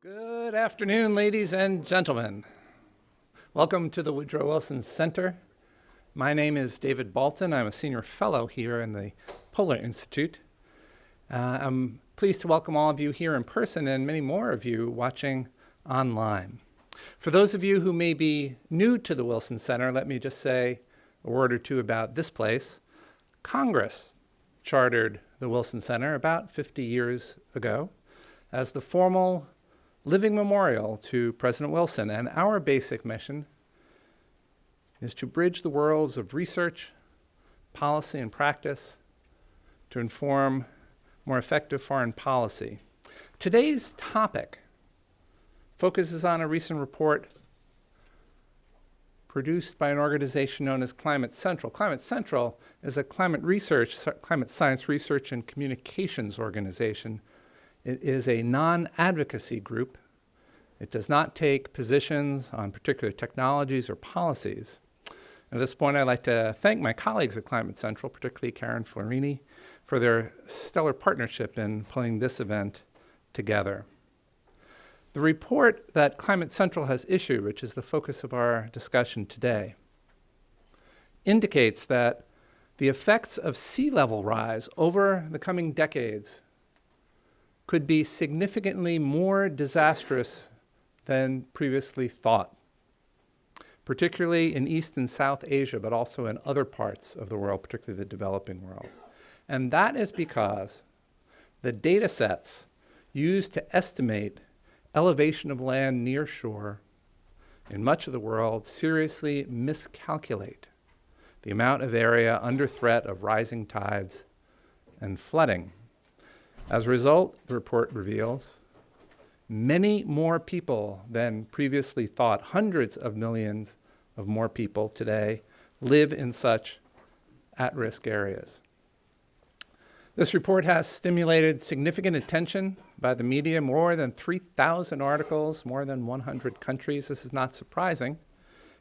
Good afternoon, ladies and gentlemen. Welcome to the Woodrow Wilson Center. My name is David Balton. I'm a senior fellow here in the Polar Institute. I'm pleased to welcome all of you here in person and many more of you watching online. For those of you who may be new to the Wilson Center, let me just say a word or two about this place. Congress chartered the Wilson Center about 50 years ago as the formal living memorial to President Wilson, and our basic mission is to bridge the worlds of research, policy, and practice to inform more effective foreign policy. Today's topic focuses on a recent report produced by an organization known as Climate Central. Climate Central is a climate science research and communications organization. It is a non-advocacy group. It does not take positions on particular technologies or policies. At this point, I'd like to thank my colleagues at Climate Central, particularly Karen Florini, for their stellar partnership in pulling this event together. The report that Climate Central has issued, which is the focus of our discussion today, indicates that the effects of sea level rise over the coming decades could be significantly more disastrous than previously thought, particularly in East and South Asia, but also in other parts of the world, particularly the developing world. And that is because the data sets used to estimate elevation of land near shore in much of the world seriously miscalculate the amount of area under threat of rising tides and flooding. As a result, the report reveals many more people than previously thought, hundreds of millions of more people today, live in such at-risk areas. This report has stimulated significant attention by the media, more than 3,000 articles, more than 100 countries. This is not surprising,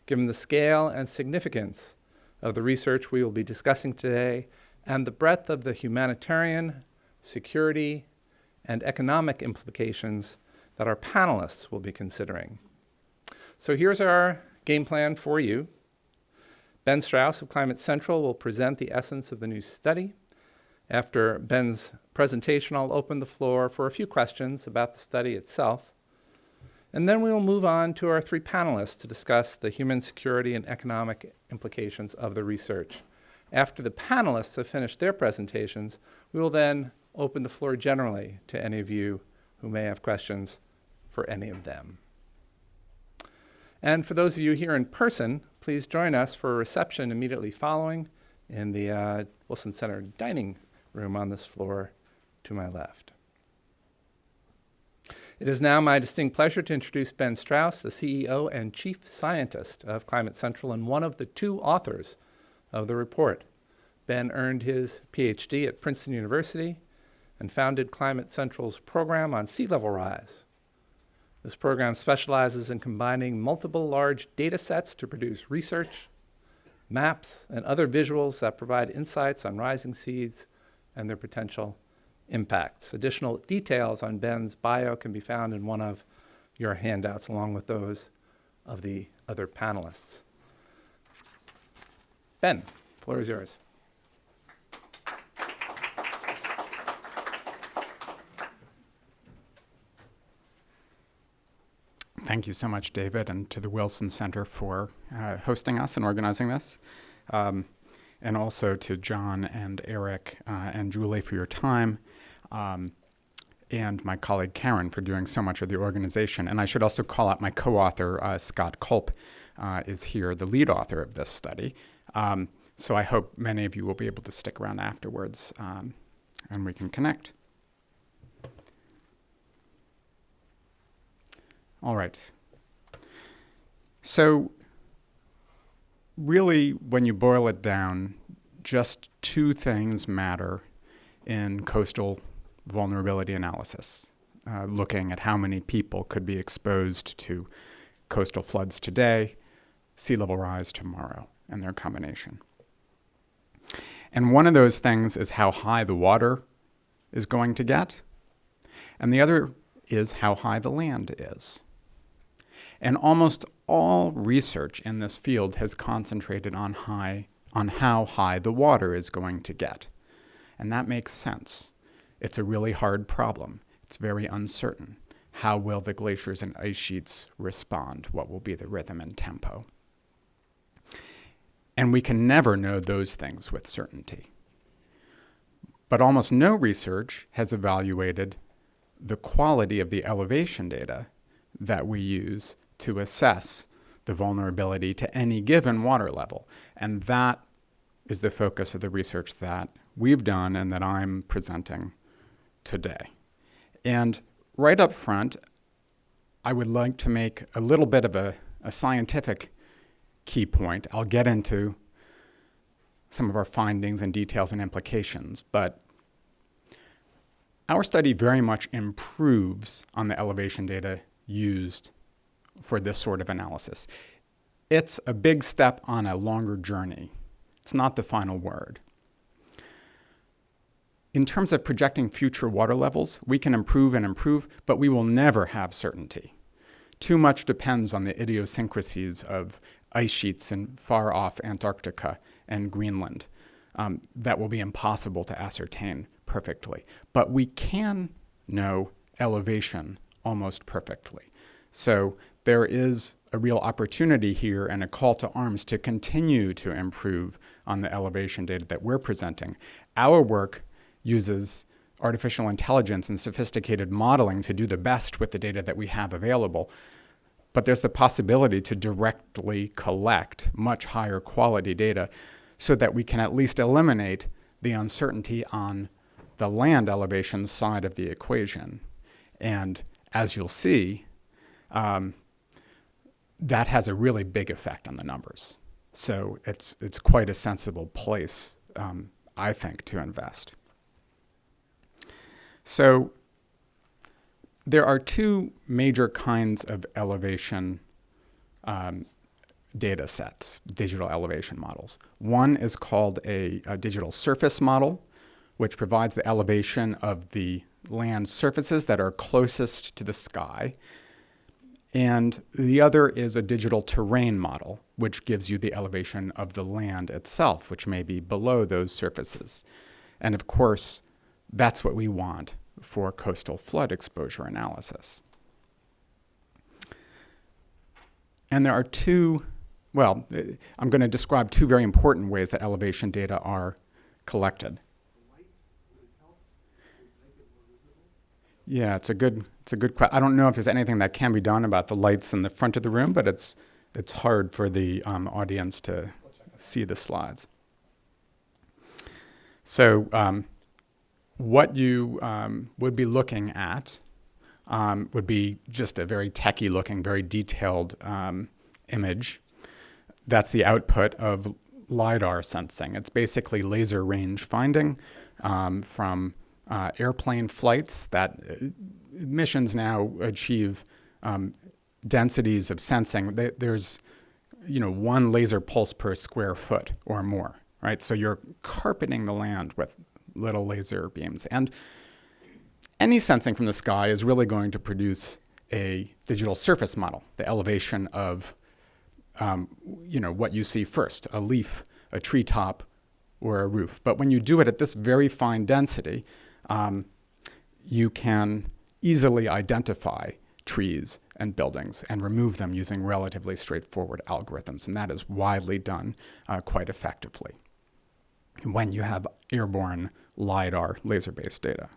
given the scale and significance of the research we will be discussing today and the breadth of the humanitarian, security, and economic implications that our panelists will be considering. So here's our game plan for you. Ben Strauss of Climate Central will present the essence of the new study. After Ben's presentation, I'll open the floor for a few questions about the study itself. And then we will move on to our three panelists to discuss the human security and economic implications of the research. After the panelists have finished their presentations, we will then open the floor generally to any of you who may have questions for any of them. And for those of you here in person, please join us for a reception immediately following in the Wilson Center dining room on this floor to my left. It is now my distinct pleasure to introduce Ben Strauss, the CEO and Chief Scientist of Climate Central and one of the two authors of the report. Ben earned his PhD at Princeton University and founded Climate Central's program on sea level rise. This program specializes in combining multiple large data sets to produce research, maps, and other visuals that provide insights on rising seas and their potential impacts. Additional details on Ben's bio can be found in one of your handouts, along with those of the other panelists. Ben, the floor is yours. Thank you so much, David, and to the Wilson Center for hosting us and organizing this. And also to John and Eric and Julie for your time, and my colleague Karen for doing so much of the organization. And I should also call out my co-author, Scott Culp, is here, the lead author of this study. So I hope many of you will be able to stick around afterwards and we can connect. All right. So really, when you boil it down, just two things matter in coastal vulnerability analysis, looking at how many people could be exposed to coastal floods today, sea level rise tomorrow, and their combination. And one of those things is how high the water is going to get. And the other is how high the land is. And almost all research in this field has concentrated on how high the water is going to get. And that makes sense. It's a really hard problem. It's very uncertain. How will the glaciers and ice sheets respond? What will be the rhythm and tempo? And we can never know those things with certainty. But almost no research has evaluated the quality of the elevation data that we use to assess the vulnerability to any given water level. And that is the focus of the research that we've done and that I'm presenting today. And right up front, I would like to make a little bit of a scientific key point. I'll get into some of our findings and details and implications, but our study very much improves on the elevation data used for this sort of analysis. It's a big step on a longer journey. It's not the final word. In terms of projecting future water levels, we can improve and improve, but we will never have certainty. Too much depends on the idiosyncrasies of ice sheets in far-off Antarctica and Greenland that will be impossible to ascertain perfectly. But we can know elevation almost perfectly. So there is a real opportunity here and a call to arms to continue to improve on the elevation data that we're presenting. Our work uses artificial intelligence and sophisticated modeling to do the best with the data that we have available. But there's the possibility to directly collect much higher quality data so that we can at least eliminate the uncertainty on the land elevation side of the equation. And as you'll see, that has a really big effect on the numbers. So it's quite a sensible place, I think, to invest. So there are two major kinds of elevation data sets, digital elevation models. One is called a digital surface model, which provides the elevation of the land surfaces that are closest to the sky. And the other is a digital terrain model, which gives you the elevation of the land itself, which may be below those surfaces. And of course, that's what we want for coastal flood exposure analysis. And there are I'm going to describe two very important ways that elevation data are collected. Yeah, it's a good question. I don't know if there's anything that can be done about the lights in the front of the room, but it's hard for the audience to see the slides. So what you would be looking at would be just a very techie looking, very detailed image. That's the output of LiDAR sensing. It's basically laser range finding from airplane flights that missions now achieve densities of sensing. There's one laser pulse per square foot or more, right? So you're carpeting the land with little laser beams. And any sensing from the sky is really going to produce a digital surface model, the elevation of what you see first, a leaf, a treetop, or a roof. But when you do it at this very fine density, you can easily identify trees and buildings and remove them using relatively straightforward algorithms. And that is widely done quite effectively when you have airborne LiDAR laser-based data.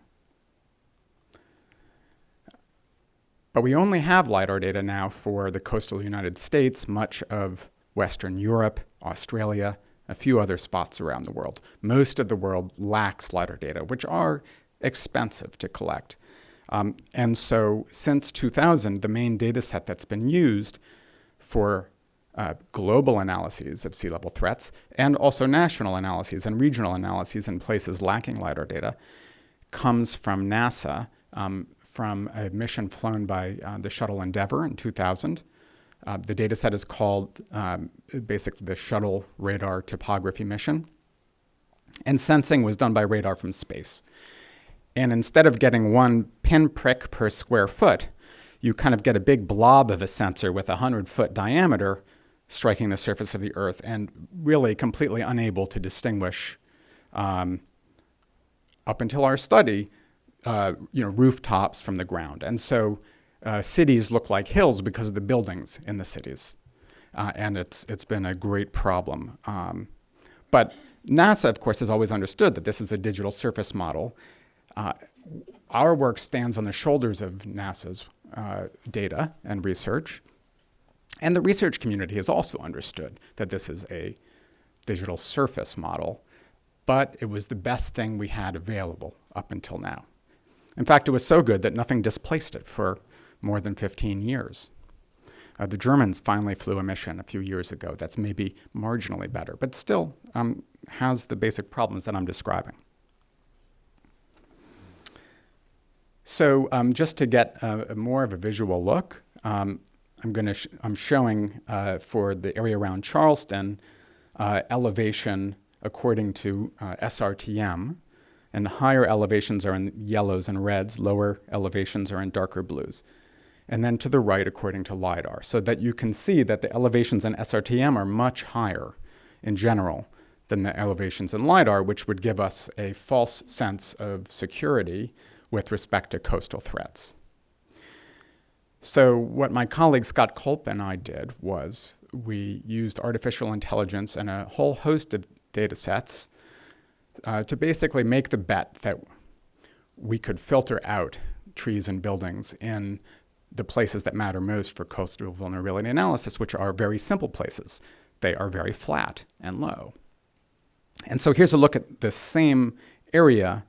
But we only have LiDAR data now for the coastal United States, much of Western Europe, Australia, a few other spots around the world. Most of the world lacks LiDAR data, which are expensive to collect. And so since 2000, the main data set that's been used for global analyses of sea level threats and also national analyses and regional analyses in places lacking LiDAR data comes from NASA, from a mission flown by the Shuttle Endeavour in 2000. The data set is called basically the Shuttle Radar Topography Mission. And sensing was done by radar from space. And instead of getting one pinprick per square foot, you kind of get a big blob of a sensor with a 100-foot diameter striking the surface of the Earth and really completely unable to distinguish, up until our study, rooftops from the ground. And so cities look like hills because of the buildings in the cities. And it's been a great problem. But NASA, of course, has always understood that this is a digital surface model. Our work stands on the shoulders of NASA's data and research. And the research community has also understood that this is a digital surface model, but it was the best thing we had available up until now. In fact, it was so good that nothing displaced it for more than 15 years. The Germans finally flew a mission a few years ago that's maybe marginally better, but still has the basic problems that I'm describing. So just to get more of a visual look, I'm showing for the area around Charleston elevation according to SRTM, and higher elevations are in yellows and reds, lower elevations are in darker blues. And then to the right according to LIDAR, so that you can see that the elevations in SRTM are much higher in general than the elevations in LIDAR, which would give us a false sense of security with respect to coastal threats. So what my colleague Scott Culp and I did was we used artificial intelligence and a whole host of data sets to basically make the bet that we could filter out trees and buildings in the places that matter most for coastal vulnerability analysis, which are very simple places. They are very flat and low. And so here's a look at the same area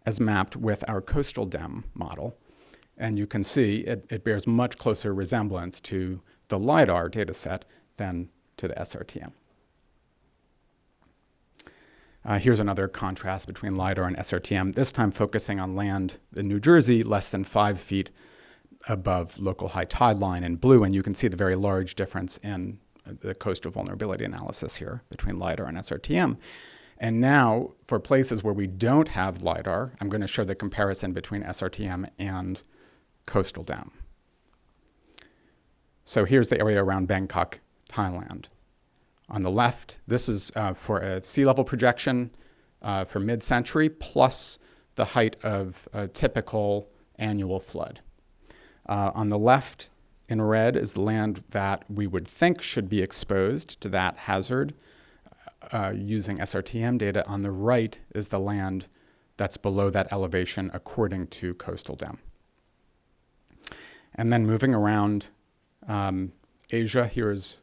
as mapped with our CoastalDEM model. And you can see it bears much closer resemblance to the LIDAR data set than to the SRTM. Here's another contrast between LIDAR and SRTM, this time focusing on land in New Jersey, less than 5 feet above local high tide line in blue. And you can see the very large difference in the coastal vulnerability analysis here between LIDAR and SRTM. And now, for places where we don't have LIDAR, I'm going to show the comparison between SRTM and CoastalDEM. So here's the area around Bangkok, Thailand. On the left, this is for a sea level projection for mid-century, plus the height of a typical annual flood. On the left, in red, is the land that we would think should be exposed to that hazard using SRTM data. On the right is the land that's below that elevation according to CoastalDEM. And then moving around Asia, here's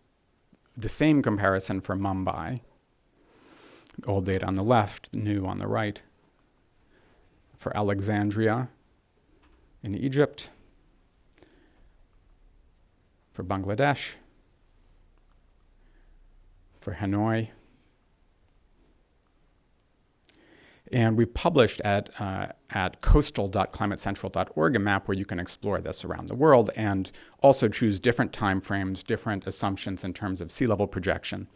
the same comparison for Mumbai. Old data on the left, new on the right. For Alexandria in Egypt. For Bangladesh. For Hanoi. And we've published at coastal.climatecentral.org a map where you can explore this around the world and also choose different time frames, different assumptions in terms of sea level projection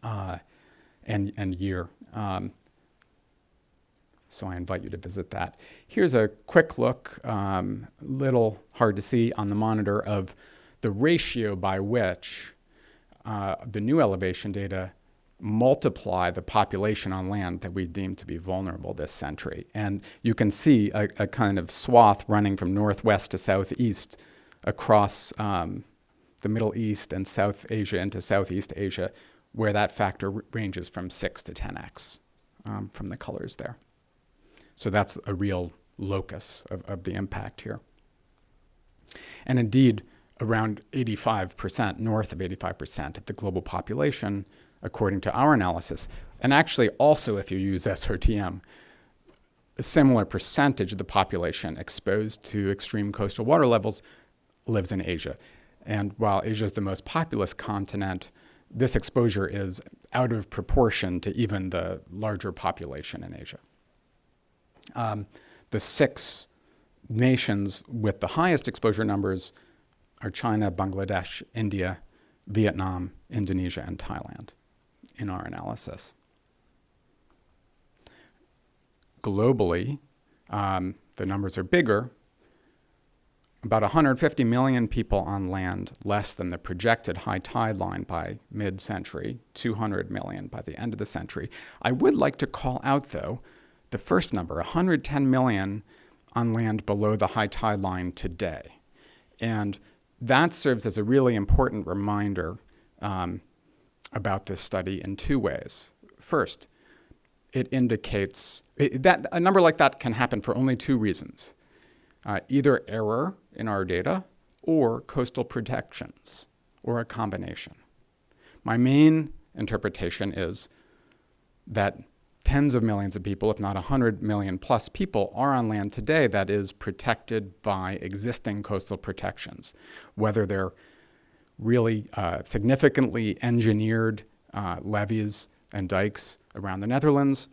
and year. So I invite you to visit that. Here's a quick look, little hard to see on the monitor, of the ratio by which the new elevation data multiply the population on land that we deem to be vulnerable this century. And you can see a kind of swath running from northwest to southeast across the Middle East and South Asia into Southeast Asia, where that factor ranges from 6 to 10x from the colors there. So that's a real locus of the impact here. And indeed, around 85%, north of 85% of the global population, according to our analysis, and actually also if you use SRTM, a similar percentage of the population exposed to extreme coastal water levels lives in Asia. And while Asia is the most populous continent, this exposure is out of proportion to even the larger population in Asia. The 6 nations with the highest exposure numbers are China, Bangladesh, India, Vietnam, Indonesia, and Thailand in our analysis. Globally, the numbers are bigger. About 150 million people on land, less than the projected high tide line by mid-century, 200 million by the end of the century. I would like to call out, though, the first number, 110 million on land below the high tide line today. And that serves as a really important reminder about this study in two ways. First, it indicates that a number like that can happen for only two reasons. Either error in our data or coastal protections, or a combination. My main interpretation is that tens of millions of people, if not 100 million plus people, are on land today that is protected by existing coastal protections, whether they're really significantly engineered levees and dikes around the Netherlands,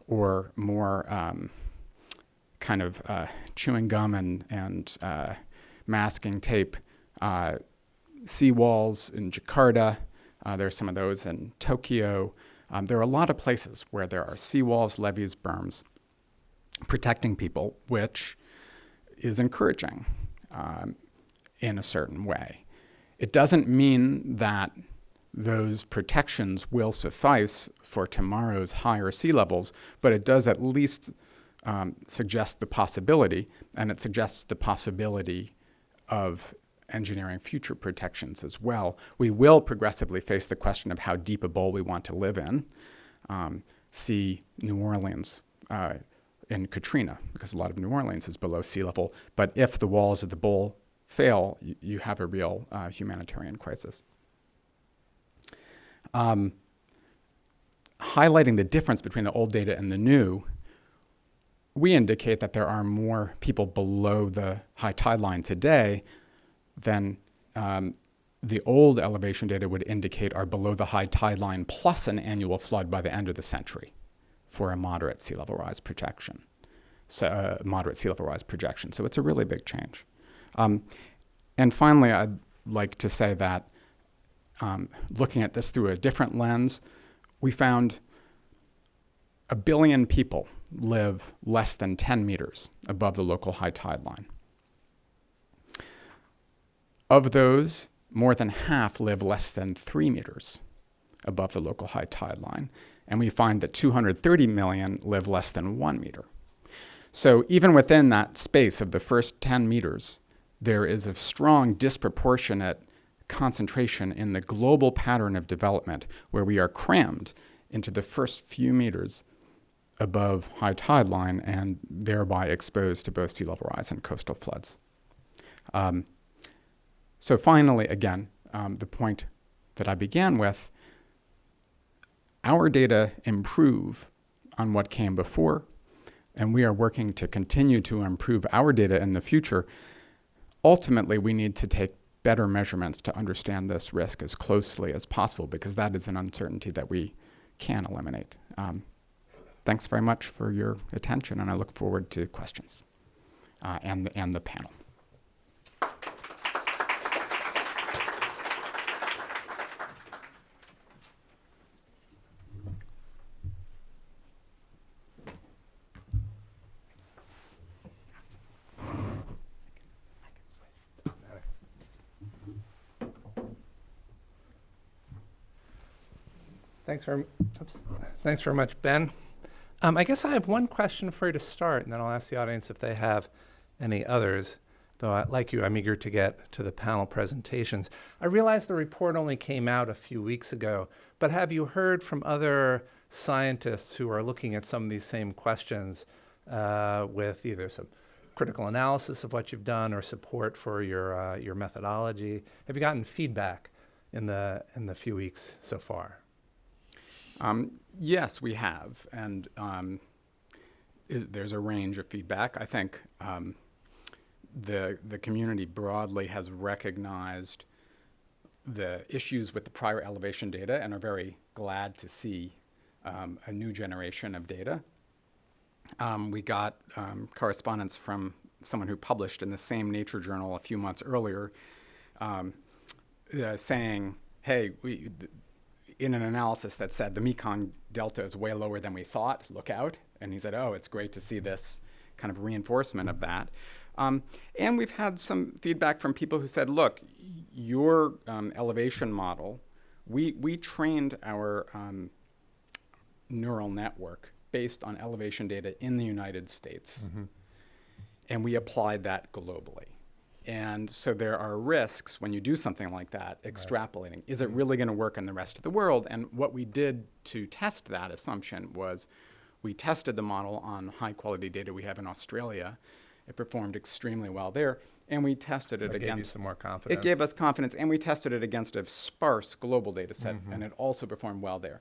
or more kind of chewing gum and masking tape seawalls in Jakarta. There are some of those in Tokyo. There are a lot of places where there are seawalls, levees, berms protecting people, which is encouraging in a certain way. It doesn't mean that those protections will suffice for tomorrow's higher sea levels, but it does at least suggest the possibility, and it suggests the possibility of engineering future protections as well. We will progressively face the question of how deep a bowl we want to live in. See New Orleans in Katrina, because a lot of New Orleans is below sea level. But if the walls of the bowl fail, you have a real humanitarian crisis. Highlighting the difference between the old data and the new, we indicate that there are more people below the high tide line today than the old elevation data would indicate are below the high tide line plus an annual flood by the end of the century for a moderate sea level rise projection. So moderate sea level rise projection. So it's a really big change. And finally, I'd like to say that looking at this through a different lens, we found 1 billion people live less than 10 meters above the local high tide line. Of those, more than half live less than 3 meters above the local high tide line. And we find that 230 million live less than 1 meter. So even within that space of the first 10 meters, there is a strong disproportionate concentration in the global pattern of development where we are crammed into the first few meters above high tide line and thereby exposed to both sea level rise and coastal floods. So finally, again, the point that I began with, our data improve on what came before, and we are working to continue to improve our data in the future. Ultimately, we need to take better measurements to understand this risk as closely as possible, because that is an uncertainty that we can eliminate. Thanks very much for your attention, and I look forward to questions and the panel. Thanks very much, Ben. I guess I have one question for you to start, and then I'll ask the audience if they have any others. Though, like you, I'm eager to get to the panel presentations. I realize the report only came out a few weeks ago, but have you heard from other scientists who are looking at some of these same questions with either some critical analysis of what you've done or support for your methodology? Have you gotten feedback in the few weeks so far? Yes, we have, and there's a range of feedback. I think the community broadly has recognized the issues with the prior elevation data and are very glad to see a new generation of data. We got correspondence from someone who published in the same Nature journal a few months earlier saying, hey, in an analysis that said the Mekong Delta is way lower than we thought, look out. And he said, oh, it's great to see this kind of reinforcement of that. And we've had some feedback from people who said, look, your elevation model, we trained our neural network based on elevation data in the United States, and we applied that globally. And so there are risks when you do something like that, extrapolating. Is it really going to work in the rest of the world? And what we did to test that assumption was we tested the model on high-quality data we have in Australia. It performed extremely well there. And we tested it against... Gave you some more confidence. It gave us confidence, and we tested it against a sparse global data set, and it also performed well there.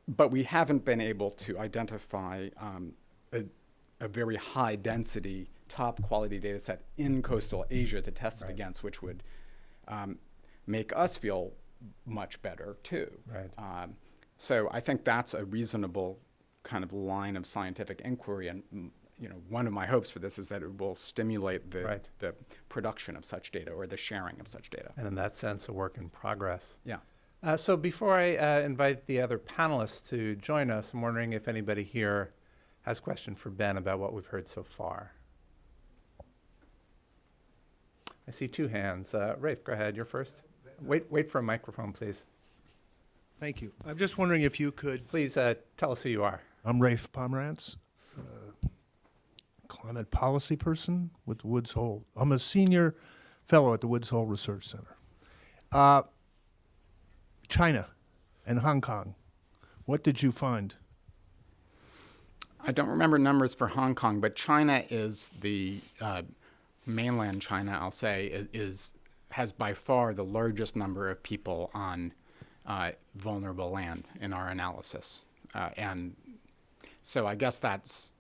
But we haven't been able to identify a very high-density, top-quality data set in coastal Asia to test it against, which would make us feel much better, too. Right. So I think that's a reasonable kind of line of scientific inquiry, and one of my hopes for this is that it will stimulate the production of such data or the sharing of such data. And in that sense, a work in progress. Yeah. So before I invite the other panelists to join us, I'm wondering if anybody here has a question for Ben about what we've heard so far. I see two hands. Rafe, go ahead. You're first. Wait for a microphone, please. Thank you. I'm just wondering if you could... Please tell us who you are. I'm Rafe Pomerantz, climate policy person with the Woods Hole. I'm a senior fellow at the Woods Hole Research Center. China and Hong Kong, what did you find? I don't remember numbers for Hong Kong, but China is the mainland China, I'll say, has by far the largest number of people on vulnerable land in our analysis. And so I guess that's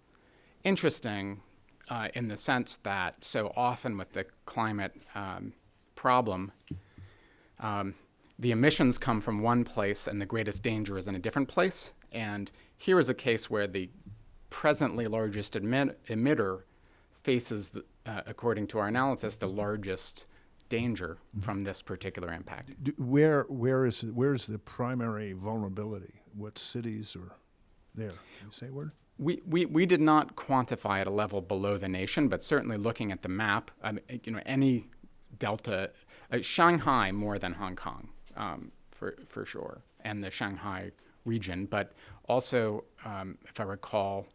interesting in the sense that so often with the climate problem, the emissions come from one place and the greatest danger is in a different place. And here is a case where the presently largest emitter faces, according to our analysis, the largest danger from this particular impact. Where's the primary vulnerability? What cities are there? Can you say a word? We did not quantify at a level below the nation, but certainly looking at the map, any delta, Shanghai more than Hong Kong, for sure, and the Shanghai region, but also, if I recall,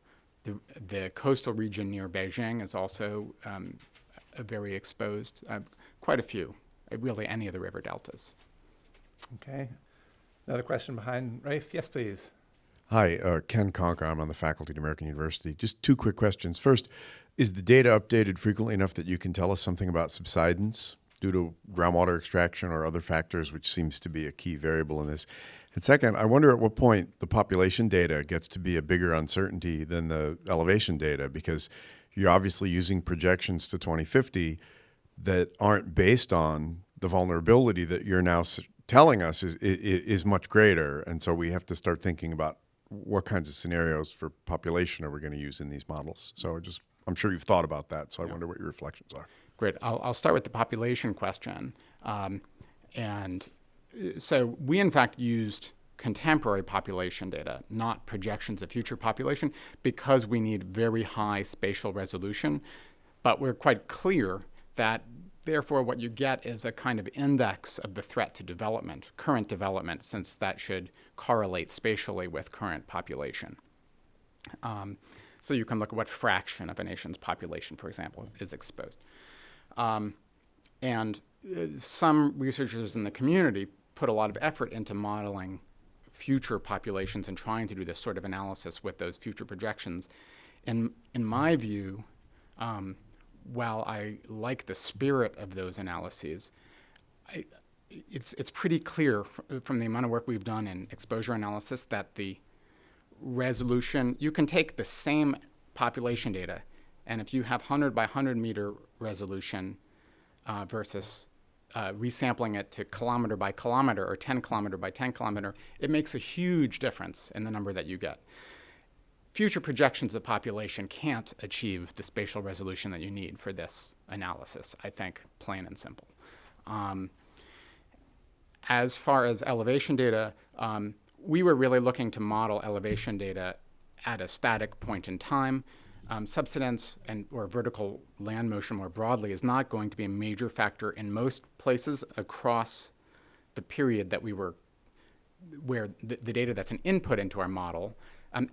the coastal region near Beijing is also very exposed. Quite a few, really any of the river deltas. Okay. Another question behind Rafe. Yes, please. Hi, Ken Conker. I'm on the faculty at American University. Just two quick questions. First, is the data updated frequently enough that you can tell us something about subsidence due to groundwater extraction or other factors, which seems to be a key variable in this? And second, I wonder at what point the population data gets to be a bigger uncertainty than the elevation data, because you're obviously using projections to 2050 that aren't based on the vulnerability that you're now telling us is much greater. And so we have to start thinking about what kinds of scenarios for population are we going to use in these models. So I'm sure you've thought about that, so I wonder what your reflections are. Great. I'll start with the population question. And so we, in fact, used contemporary population data, not projections of future population, because we need very high spatial resolution. But we're quite clear that, therefore, what you get is a kind of index of the threat to development, current development, since that should correlate spatially with current population. So you can look at what fraction of a nation's population, for example, is exposed. And some researchers in the community put a lot of effort into modeling future populations and trying to do this sort of analysis with those future projections. And in my view, while I like the spirit of those analyses, it's pretty clear from the amount of work we've done in exposure analysis that the resolution, you can take the same population data, and if you have 100 by 100 meter resolution versus resampling it to kilometer by kilometer or 10 kilometer by 10 kilometer, it makes a huge difference in the number that you get. Future projections of population can't achieve the spatial resolution that you need for this analysis, I think, plain and simple. As far as elevation data, we were really looking to model elevation data at a static point in time. subsidence or vertical land motion more broadly is not going to be a major factor in most places across the period that where the data that's an input into our model,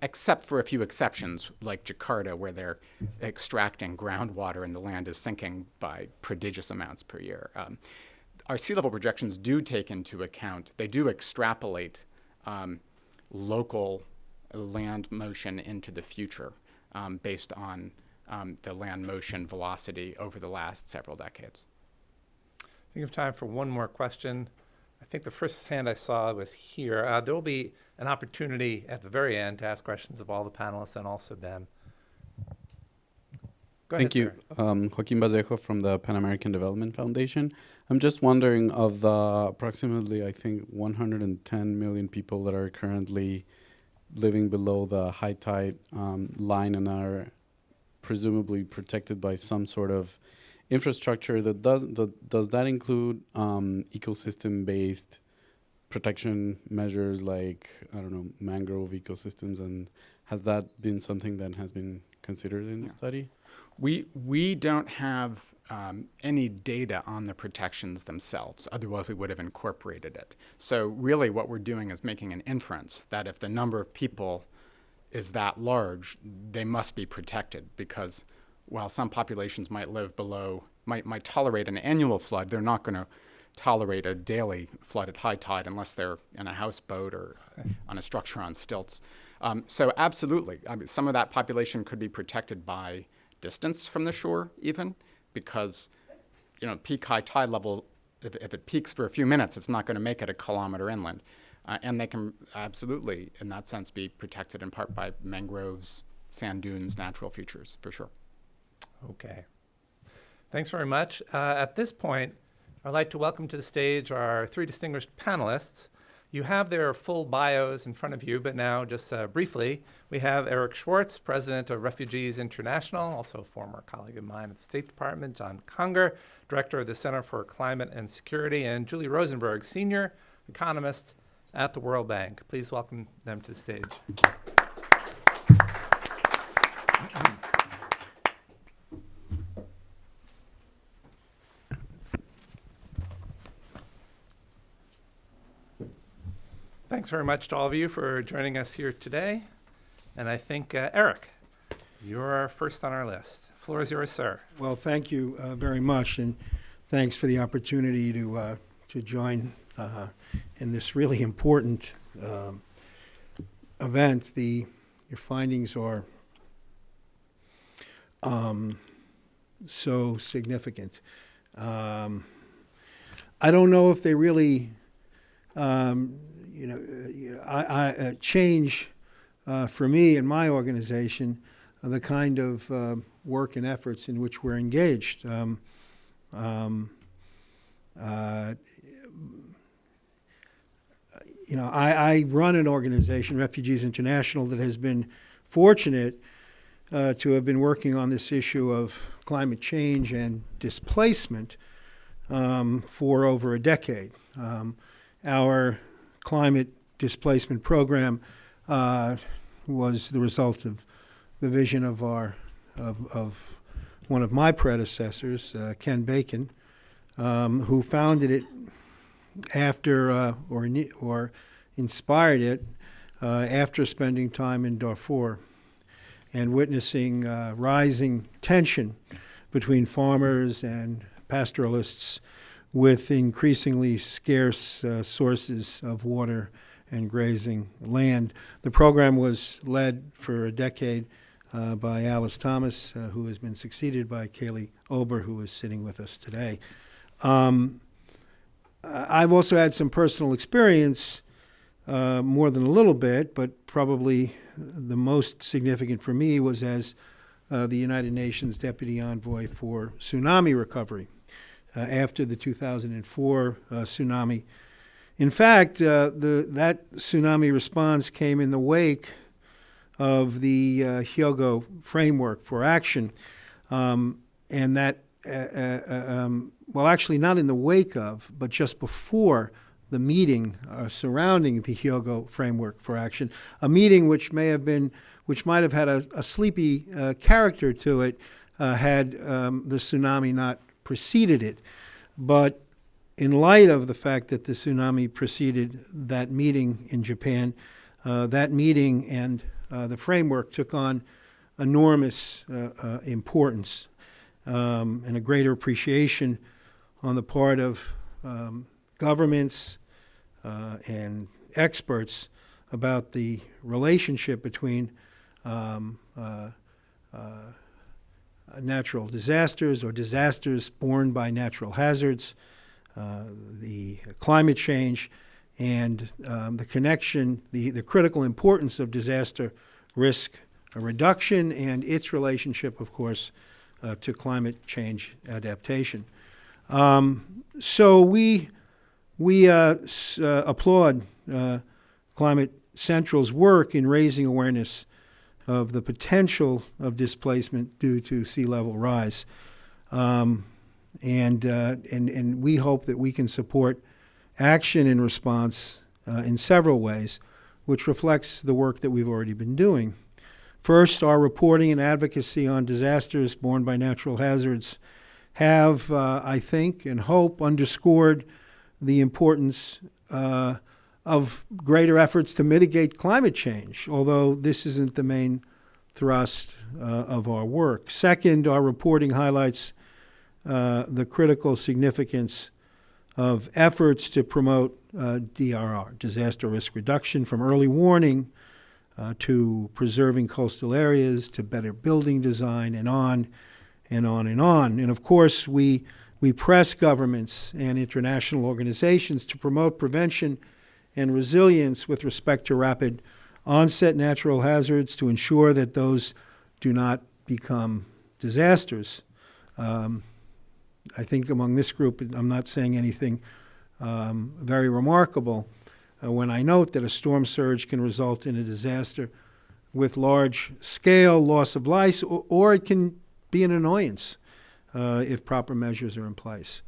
except for a few exceptions like Jakarta, where they're extracting groundwater and the land is sinking by prodigious amounts per year. Our sea level projections do take into account, they do extrapolate local land motion into the future based on the land motion velocity over the last several decades. I think we have time for one more question. I think the first hand I saw was here. There will be an opportunity at the very end to ask questions of all the panelists and also them. Go ahead, Thank you. sir. Joaquin Bazejo from the Pan American Development Foundation. I'm just wondering, of the approximately, I think, 110 million people that are currently living below the high tide line and are presumably protected by some sort of infrastructure, does that include ecosystem-based protection measures like, I don't know, mangrove ecosystems? And has that been something that has been considered in the study? We don't have any data on the protections themselves, otherwise we would have incorporated it. So really what we're doing is making an inference that if the number of people is that large, they must be protected, because while some populations might live below, might tolerate an annual flood, they're not going to tolerate a daily flood at high tide unless they're in a houseboat or on a structure on stilts. So absolutely, I mean, some of that population could be protected by distance from the shore even, because peak high tide level, if it peaks for a few minutes, it's not going to make it a kilometer inland. And they can absolutely, in that sense, be protected in part by mangroves, sand dunes, natural features, for sure. Okay. Thanks very much. At this point, I'd like to welcome to the stage our three distinguished panelists. You have their full bios in front of you, but now just briefly, we have Eric Schwartz, President of Refugees International, also a former colleague of mine at the State Department, John Conger, Director of the Center for Climate and Security, and Julie Rosenberg, Senior Economist at the World Bank. Please welcome them to the stage. Thanks very much to all of you for joining us here today. And I think, Eric, you're first on our list. The floor is yours, sir. Well, thank you very much, and thanks for the opportunity to join in this really important event. Your findings are so significant. I don't know if they really change for me and my organization the kind of work and efforts in which we're engaged. I run an organization, Refugees International, that has been fortunate to have been working on this issue of climate change and displacement for over a decade. Our climate displacement program was the result of the vision of one of my predecessors, Ken Bacon, who founded it after or inspired it after spending time in Darfur and witnessing rising tension between farmers and pastoralists with increasingly scarce sources of water and grazing land. The program was led for a decade by Alice Thomas, who has been succeeded by Kaylee Ober, who is sitting with us today. I've also had some personal experience, more than a little bit, but probably the most significant for me was as the United Nations Deputy Envoy for Tsunami Recovery after the 2004 tsunami. In fact, that tsunami response came in the wake of the Hyogo Framework for Action, and that, well, actually not in the wake of, but just before the meeting surrounding the Hyogo Framework for Action, a meeting which might have had a sleepy character to it had the tsunami not preceded it. But in light of the fact that the tsunami preceded that meeting in Japan, that meeting and the framework took on enormous importance and a greater appreciation on the part of governments and experts about the relationship between natural disasters or disasters born by natural hazards, the climate change, and the connection, the critical importance of disaster risk reduction and its relationship, of course, to climate change adaptation. So we applaud Climate Central's work in raising awareness of the potential of displacement due to sea level rise. And we hope that we can support action in response in several ways, which reflects the work that we've already been doing. First, our reporting and advocacy on disasters borne by natural hazards have, I think and hope, underscored the importance of greater efforts to mitigate climate change, although this isn't the main thrust of our work. Second, our reporting highlights the critical significance of efforts to promote DRR, disaster risk reduction, from early warning to preserving coastal areas, to better building design, and on and on and on. And of course, we press governments and international organizations to promote prevention and resilience with respect to rapid onset natural hazards to ensure that those do not become disasters. I think among this group, I'm not saying anything very remarkable when I note that a storm surge can result in a disaster with large-scale loss of life, or it can be an annoyance if proper measures are in place.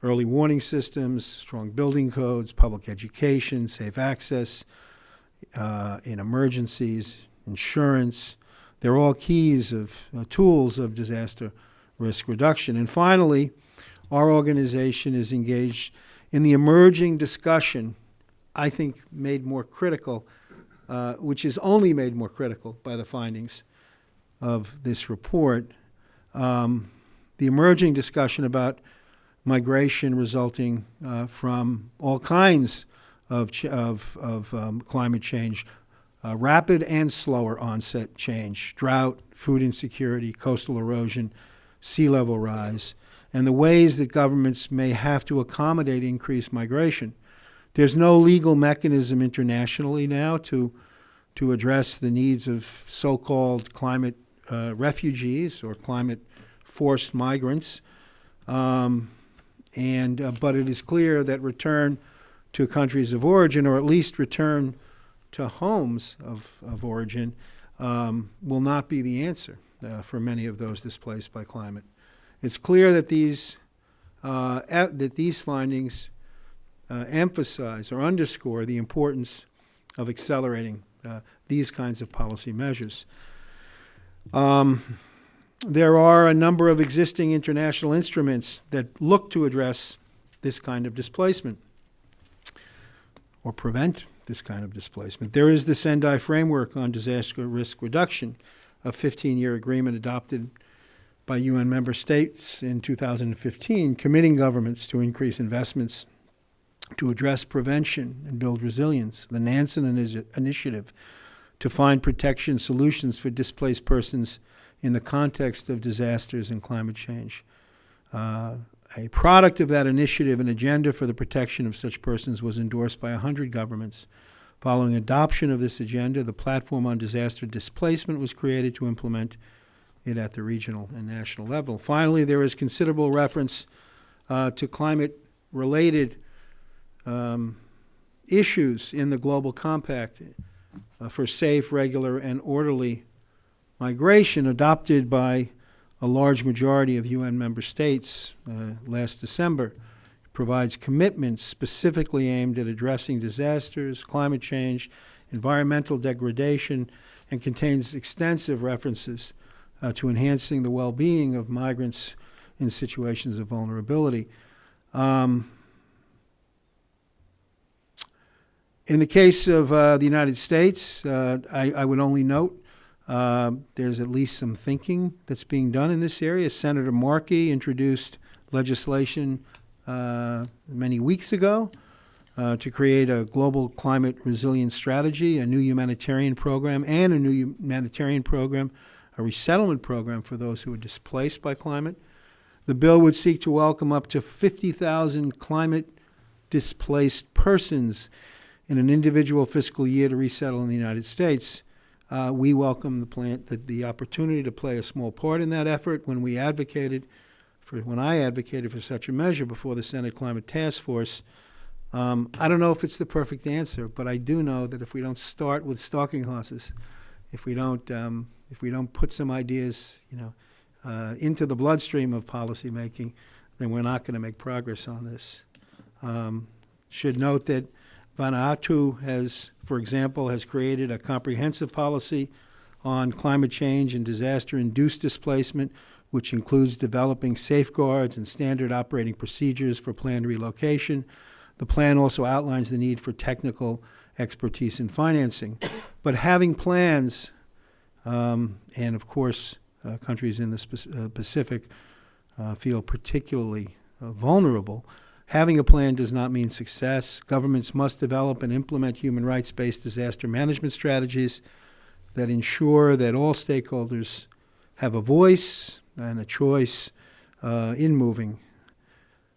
Early warning systems, strong building codes, public education, safe access in emergencies, insurance, they're all keys of tools of disaster risk reduction. And finally, our organization is engaged in the emerging discussion, I think made more critical, which is only made more critical by the findings of this report, the emerging discussion about migration resulting from all kinds of climate change, rapid and slower onset change, drought, food insecurity, coastal erosion, sea level rise, and the ways that governments may have to accommodate increased migration. There's no legal mechanism internationally now to address the needs of so-called climate refugees or climate forced migrants. But it is clear that return to countries of origin, or at least return to homes of origin, will not be the answer for many of those displaced by climate. It's clear that these findings emphasize or underscore the importance of accelerating these kinds of policy measures. There are a number of existing international instruments that look to address this kind of displacement or prevent this kind of displacement. There is the Sendai Framework on Disaster Risk Reduction, a 15-year agreement adopted by UN member states in 2015, committing governments to increase investments to address prevention and build resilience. The Nansen Initiative to find protection solutions for displaced persons in the context of disasters and climate change. A product of that initiative, an agenda for the protection of such persons, was endorsed by 100 governments. Following adoption of this agenda, the Platform on Disaster Displacement was created to implement it at the regional and national level. Finally, there is considerable reference to climate-related issues in the Global Compact for safe, regular, and orderly migration adopted by a large majority of UN member states last December. It provides commitments specifically aimed at addressing disasters, climate change, environmental degradation, and contains extensive references to enhancing the well-being of migrants in situations of vulnerability. In the case of the United States, I would only note there's at least some thinking that's being done in this area. Senator Markey introduced legislation many weeks ago to create a global climate resilience strategy, a new humanitarian program, and a new humanitarian program, a resettlement program for those who are displaced by climate. The bill would seek to welcome up to 50,000 climate-displaced persons in an individual fiscal year to resettle in the United States. We welcome the opportunity to play a small part in that effort when I advocated for such a measure before the Senate Climate Task Force. I don't know if it's the perfect answer, but I do know that if we don't start with stalking horses, if we don't put some ideas, into the bloodstream of policymaking, then we're not going to make progress on this. Should note that Vanuatu for example, has created a comprehensive policy on climate change and disaster-induced displacement, which includes developing safeguards and standard operating procedures for planned relocation. The plan also outlines the need for technical expertise and financing. But having plans, and of course, countries in the Pacific feel particularly vulnerable. Having a plan does not mean success. Governments must develop and implement human rights-based disaster management strategies that ensure that all stakeholders have a voice and a choice in moving.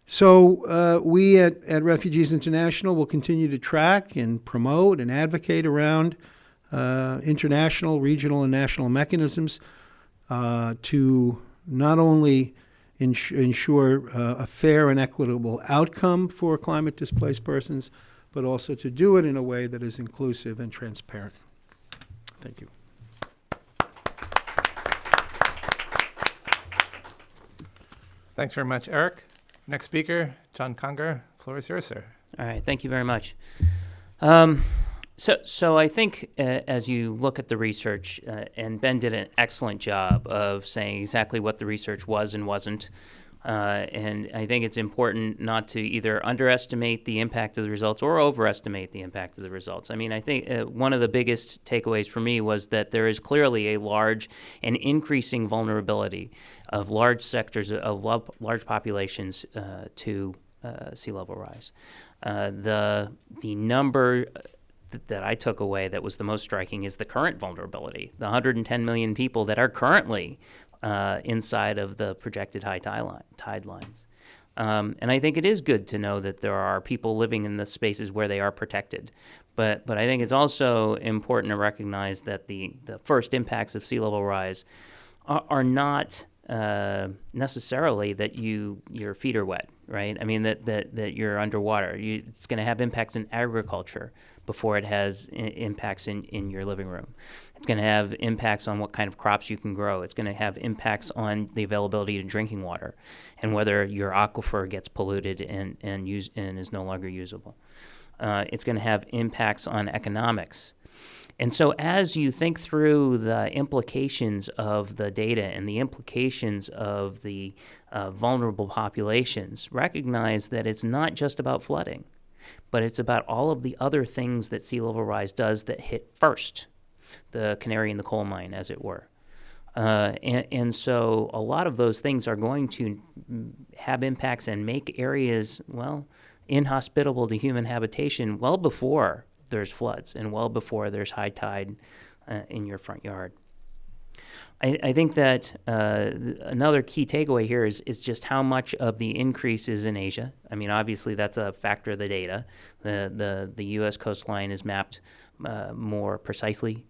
So we at Refugees International will continue to track and promote and advocate around international, regional, and national mechanisms to not only ensure a fair and equitable outcome for climate-displaced persons, but also to do it in a way that is inclusive and transparent. Thank you. Thanks very much, Eric. Next speaker, John Conger. Floor is yours, sir. All right, thank you very much. So I think as you look at the research, and Ben did an excellent job of saying exactly what the research was and wasn't, and I think it's important not to either underestimate the impact of the results or overestimate the impact of the results. I mean, I think one of the biggest takeaways for me was that there is clearly a large and increasing vulnerability of large sectors of large populations to sea level rise. The number that I took away that was the most striking is the current vulnerability, the 110 million people that are currently inside of the projected high tide lines. And I think it is good to know that there are people living in the spaces where they are protected. But I think it's also important to recognize that the first impacts of sea level rise are not necessarily that your feet are wet, right? I mean, that you're underwater. It's going to have impacts in agriculture before it has impacts in your living room. It's going to have impacts on what kind of crops you can grow. It's going to have impacts on the availability of drinking water and whether your aquifer gets polluted and is no longer usable. It's going to have impacts on economics. And so as you think through the implications of the data and the implications of the vulnerable populations, recognize that it's not just about flooding, but it's about all of the other things that sea level rise does that hit first, the canary in the coal mine, as it were. And so a lot of those things are going to have impacts and make areas, well, inhospitable to human habitation well before there's floods and well before there's high tide in your front yard. I think that another key takeaway here is just how much of the increase is in Asia. I mean, obviously that's a factor of the data. The U.S. coastline is mapped more precisely,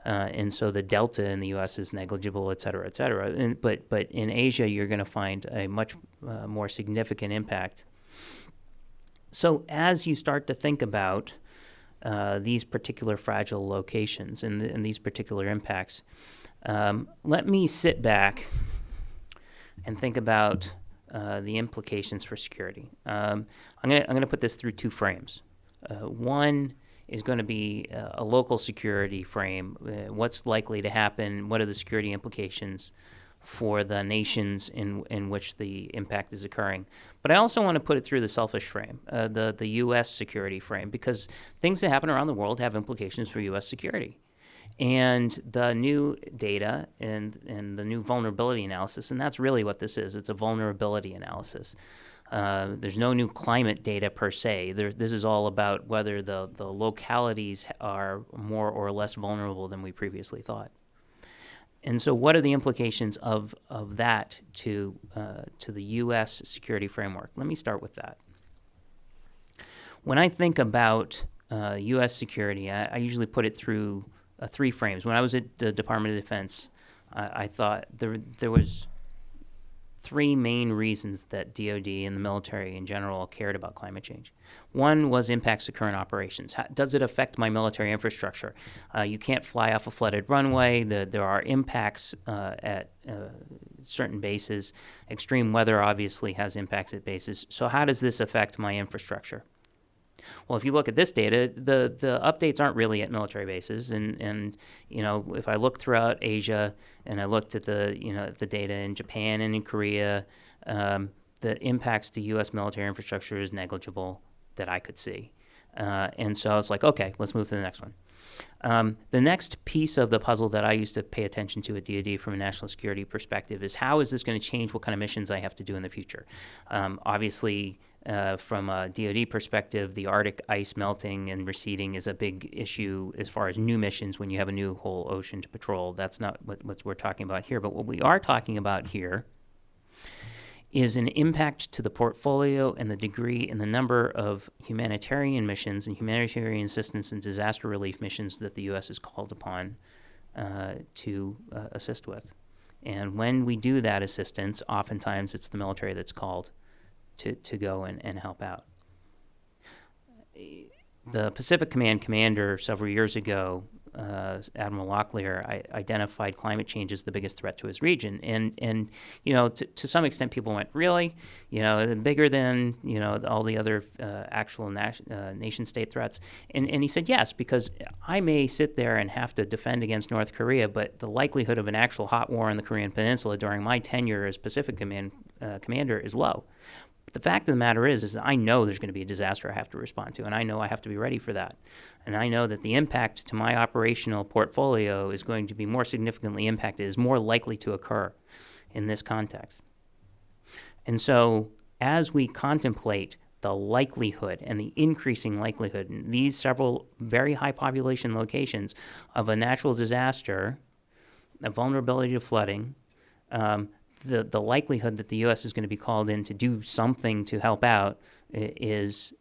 and so the delta in the U.S. is negligible, et cetera, et cetera. But in Asia, you're going to find a much more significant impact. So as you start to think about these particular fragile locations and these particular impacts, let me sit back and think about the implications for security. I'm gonna put this through two frames. One is going to be a local security frame. What's likely to happen? What are the security implications for the nations in which the impact is occurring? But I also want to put it through the selfish frame, the U.S. security frame, because things that happen around the world have implications for U.S. security. And the new data and the new vulnerability analysis, and that's really what this is. It's a vulnerability analysis. There's no new climate data per se. This is all about whether the localities are more or less vulnerable than we previously thought. And so what are the implications of that to the U.S. security framework? Let me start with that. When I think about U.S. security, I usually put it through three frames. When I was at the Department of Defense, I thought there was three main reasons that DoD and the military in general cared about climate change. One was impacts to current operations. Does it affect my military infrastructure? You can't fly off a flooded runway. There are impacts at certain bases. Extreme weather obviously has impacts at bases. So how does this affect my infrastructure? Well, if you look at this data, the updates aren't really at military bases, and if I look throughout Asia and I looked at the data in Japan and in Korea, the impacts to U.S. military infrastructure is negligible that I could see, and so I was like, okay, let's move to the next one. The next piece of the puzzle that I used to pay attention to at DoD from a national security perspective is how is this going to change what kind of missions I have to do in the future? Obviously, from a DoD perspective, the Arctic ice melting and receding is a big issue as far as new missions when you have a new whole ocean to patrol. That's not what we're talking about here. But what we are talking about here is an impact to the portfolio and the degree and the number of humanitarian missions and humanitarian assistance and disaster relief missions that the U.S. is called upon to assist with. And when we do that assistance, oftentimes it's the military that's called to go and help out. The Pacific Command commander several years ago, Admiral Locklear, identified climate change as the biggest threat to his region. And to some extent, people went, really? Bigger than, all the other actual nation-state threats? And he said, yes, because I may sit there and have to defend against North Korea, but the likelihood of an actual hot war on the Korean Peninsula during my tenure as Pacific Command commander is low. The fact of the matter is that I know there's going to be a disaster I have to respond to, and I know I have to be ready for that. And I know that the impact to my operational portfolio is going to be more significantly impacted, is more likely to occur in this context. And so as we contemplate the likelihood and the increasing likelihood in these several very high population locations of a natural disaster, a vulnerability to flooding, the likelihood that the U.S. is going to be called in to do something to help out is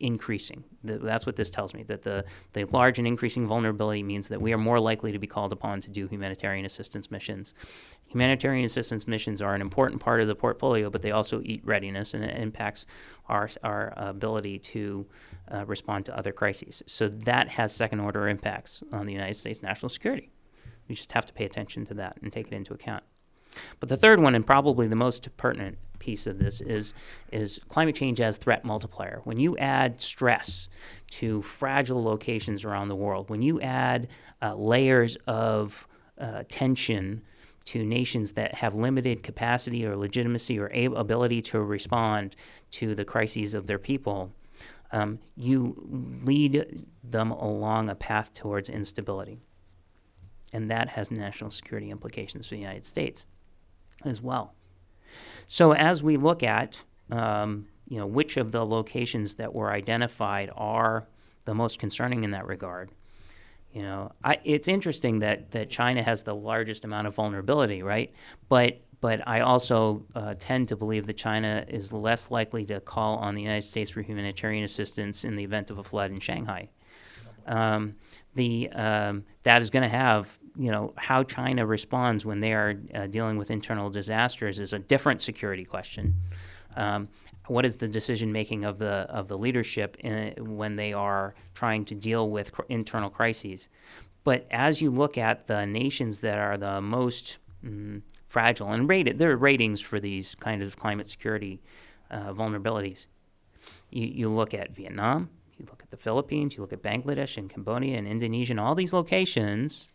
increasing. That's what this tells me, that the large and increasing vulnerability means that we are more likely to be called upon to do humanitarian assistance missions. Humanitarian assistance missions are an important part of the portfolio, but they also eat readiness, and it impacts our ability to respond to other crises. So that has second-order impacts on the United States national security. We just have to pay attention to that and take it into account. But the third one, and probably the most pertinent piece of this, is climate change as threat multiplier. When you add stress to fragile locations around the world, when you add layers of tension to nations that have limited capacity or legitimacy or ability to respond to the crises of their people, you lead them along a path towards instability. And that has national security implications for the United States as well. So as we look at which of the locations that were identified are the most concerning in that regard, it's interesting that China has the largest amount of vulnerability, right? But I also tend to believe that China is less likely to call on the United States for humanitarian assistance in the event of a flood in Shanghai. That is going to have, how China responds when they are dealing with internal disasters is a different security question. What is the decision making of the leadership when they are trying to deal with internal crises? But as you look at the nations that are the most fragile. And there are ratings for these kind of climate security vulnerabilities. You look at Vietnam, you look at the Philippines, you look at Bangladesh and Cambodia and Indonesia, and all these locations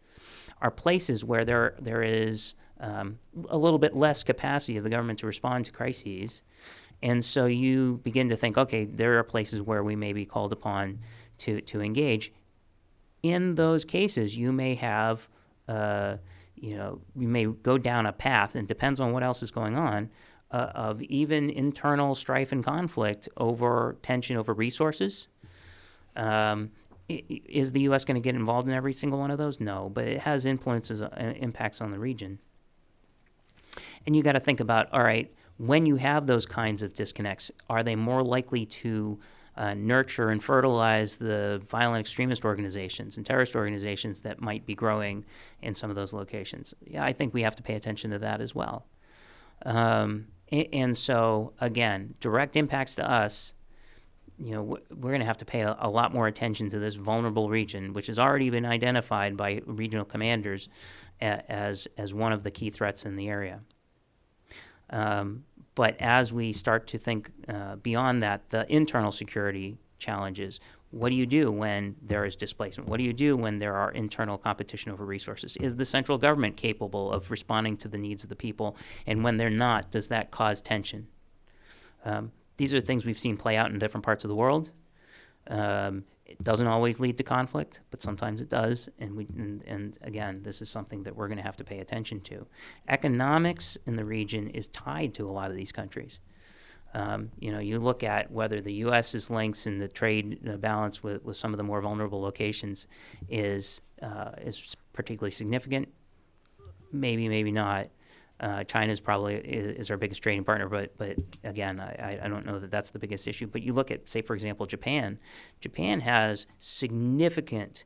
are places where there is a little bit less capacity of the government to respond to crises. And so you begin to think, okay, there are places where we may be called upon to engage. In those cases, you may have, you may go down a path, and it depends on what else is going on, of even internal strife and conflict over tension over resources. Is the U.S. going to get involved in every single one of those? No, but it has impacts on the region. And you got to think about, all right, when you have those kinds of disconnects, are they more likely to nurture and fertilize the violent extremist organizations and terrorist organizations that might be growing in some of those locations? Yeah, I think we have to pay attention to that as well. And so, again, direct impacts to us, we're going to have to pay a lot more attention to this vulnerable region, which has already been identified by regional commanders as one of the key threats in the area. But as we start to think beyond that, the internal security challenges, what do you do when there is displacement? What do you do when there are internal competition over resources? Is the central government capable of responding to the needs of the people? And when they're not, does that cause tension? These are things we've seen play out in different parts of the world. It doesn't always lead to conflict, but sometimes it does. And again, this is something that we're going to have to pay attention to. Economics in the region is tied to a lot of these countries. You look at whether the U.S.'s links in the trade balance with some of the more vulnerable locations is particularly significant. Maybe not. China's probably is our biggest trading partner, but again, I don't know that that's the biggest issue. But you look at, say, for example, Japan. Japan has significant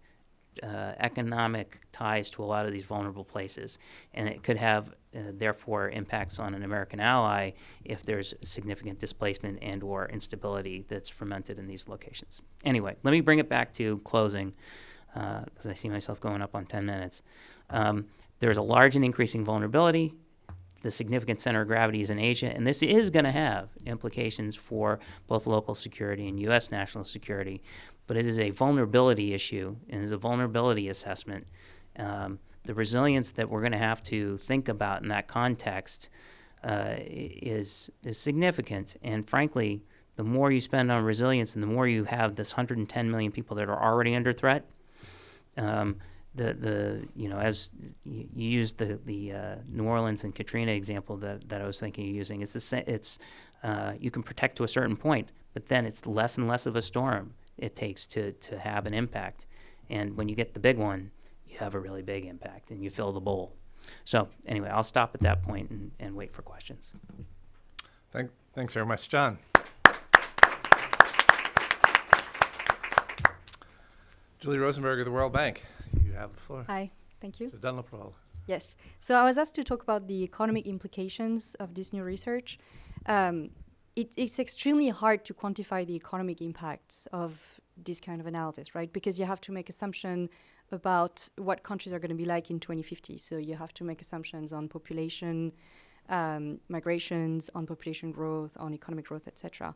economic ties to a lot of these vulnerable places, and it could have, therefore, impacts on an American ally if there's significant displacement and or instability that's fermented in these locations. Anyway, let me bring it back to closing, because I see myself going up on 10 minutes. There's a large and increasing vulnerability. The significant center of gravity is in Asia, and this is going to have implications for both local security and U.S. national security, but it is a vulnerability issue and is a vulnerability assessment. The resilience that we're going to have to think about in that context is significant, and frankly, the more you spend on resilience and the more you have this 110 million people that are already under threat, as you used the New Orleans and Katrina example that I was thinking of using, it's you can protect to a certain point, but then it's less and less of a storm it takes to have an impact. And when you get the big one, you have a really big impact and you fill the bowl. So anyway, I'll stop at that point and wait for questions. Thanks very much, John. Julie Rosenberg of the World Bank, you have the floor. Hi, thank you. Yes. So I was asked to talk about the economic implications of this new research. It's extremely hard to quantify the economic impacts of this kind of analysis, right? Because you have to make assumptions about what countries are going to be like in 2050. So you have to make assumptions on population, migrations, on population growth, on economic growth, etc.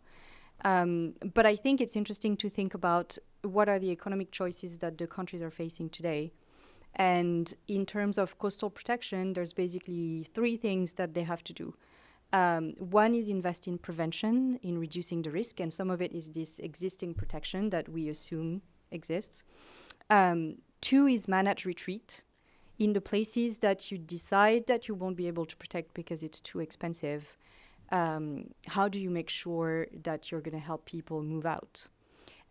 But I think it's interesting to think about what are the economic choices that the countries are facing today. And in terms of coastal protection, there's basically three things that they have to do. One is invest in prevention, in reducing the risk, and some of it is this existing protection that we assume exists. Two is manage retreat in the places that you decide that you won't be able to protect because it's too expensive. How do you make sure that you're going to help people move out?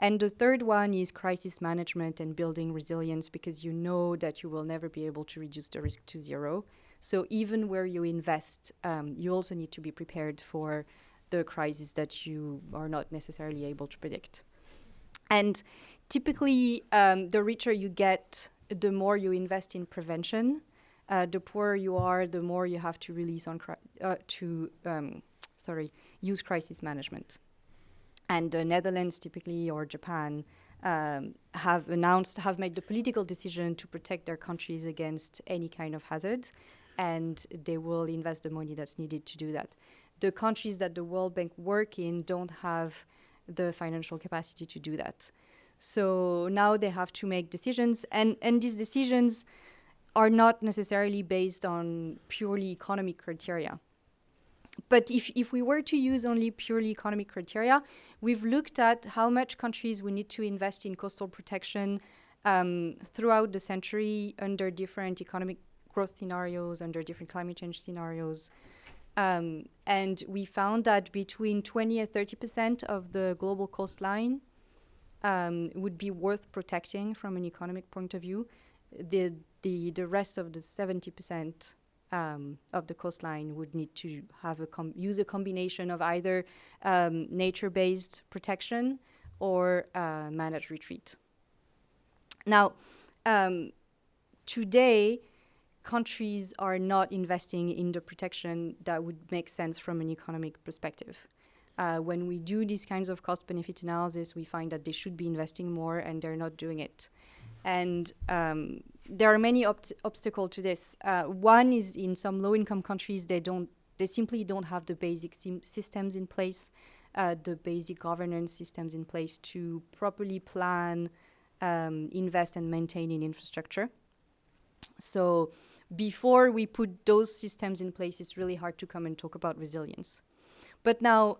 And the third one is crisis management and building resilience, because you know that you will never be able to reduce the risk to zero. So even where you invest, you also need to be prepared for the crisis that you are not necessarily able to predict. And typically, the richer you get, the more you invest in prevention. The poorer you are, the more you have to release on use crisis management. And the Netherlands typically, or Japan, have made the political decision to protect their countries against any kind of hazard. and they will invest the money that's needed to do that. The countries that the World Bank work in don't have the financial capacity to do that. So now they have to make decisions, and these decisions are not necessarily based on purely economic criteria. But if we were to use only purely economic criteria, we've looked at how much countries we need to invest in coastal protection throughout the century under different economic growth scenarios, under different climate change scenarios. And we found that between 20 and 30% of the global coastline would be worth protecting from an economic point of view. The rest of the 70% of the coastline would need to have use a combination of either nature-based protection or managed retreat. Now, today, countries are not investing in the protection that would make sense from an economic perspective. When we do these kinds of cost-benefit analysis, we find that they should be investing more, and they're not doing it. And there are many obstacles to this. One is in some low-income countries, they simply don't have the basic systems in place, the basic governance systems in place to properly plan, invest, and maintain in infrastructure. So before we put those systems in place, it's really hard to come and talk about resilience. But now,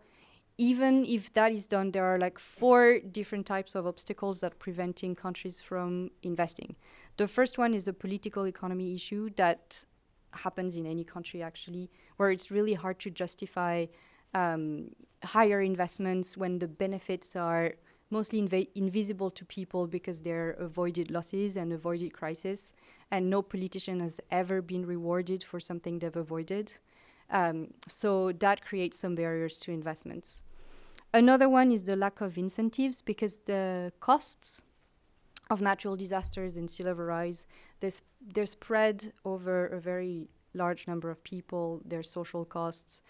even if that is done, there are like 4 different types of obstacles that are preventing countries from investing. The first one is a political economy issue that happens in any country, actually, where it's really hard to justify higher investments when the benefits are mostly invisible to people because they're avoided losses and avoided crisis, and no politician has ever been rewarded for something they've avoided. So that creates some barriers to investments. Another one is the lack of incentives, because the costs of natural disasters and sea level rise, they're spread over a very large number of people, their social costs.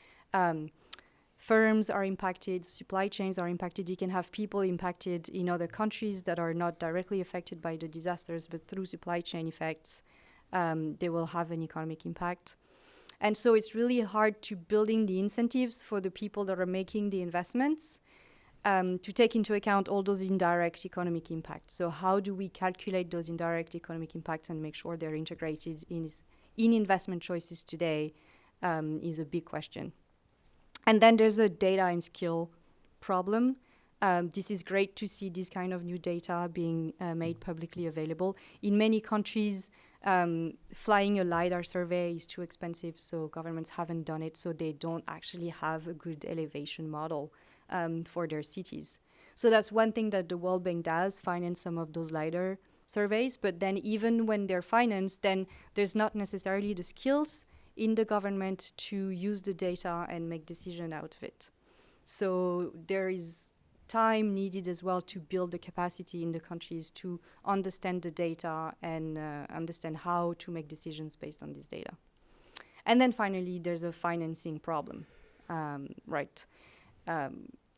Firms are impacted, supply chains are impacted. You can have people impacted in other countries that are not directly affected by the disasters, but through supply chain effects, they will have an economic impact. And so it's really hard to building the incentives for the people that are making the investments to take into account all those indirect economic impacts. So how do we calculate those indirect economic impacts and make sure they're integrated in investment choices today is a big question. And then there's a data and skill problem. This is great to see this kind of new data being made publicly available. In many countries, flying a LiDAR survey is too expensive, so governments haven't done it, so they don't actually have a good elevation model for their cities. So that's one thing that the World Bank does, finance some of those LiDAR surveys, but then even when they're financed, then there's not necessarily the skills in the government to use the data and make decisions out of it. So there is time needed as well to build the capacity in the countries to understand the data and understand how to make decisions based on this data. And then finally, there's a financing problem, right?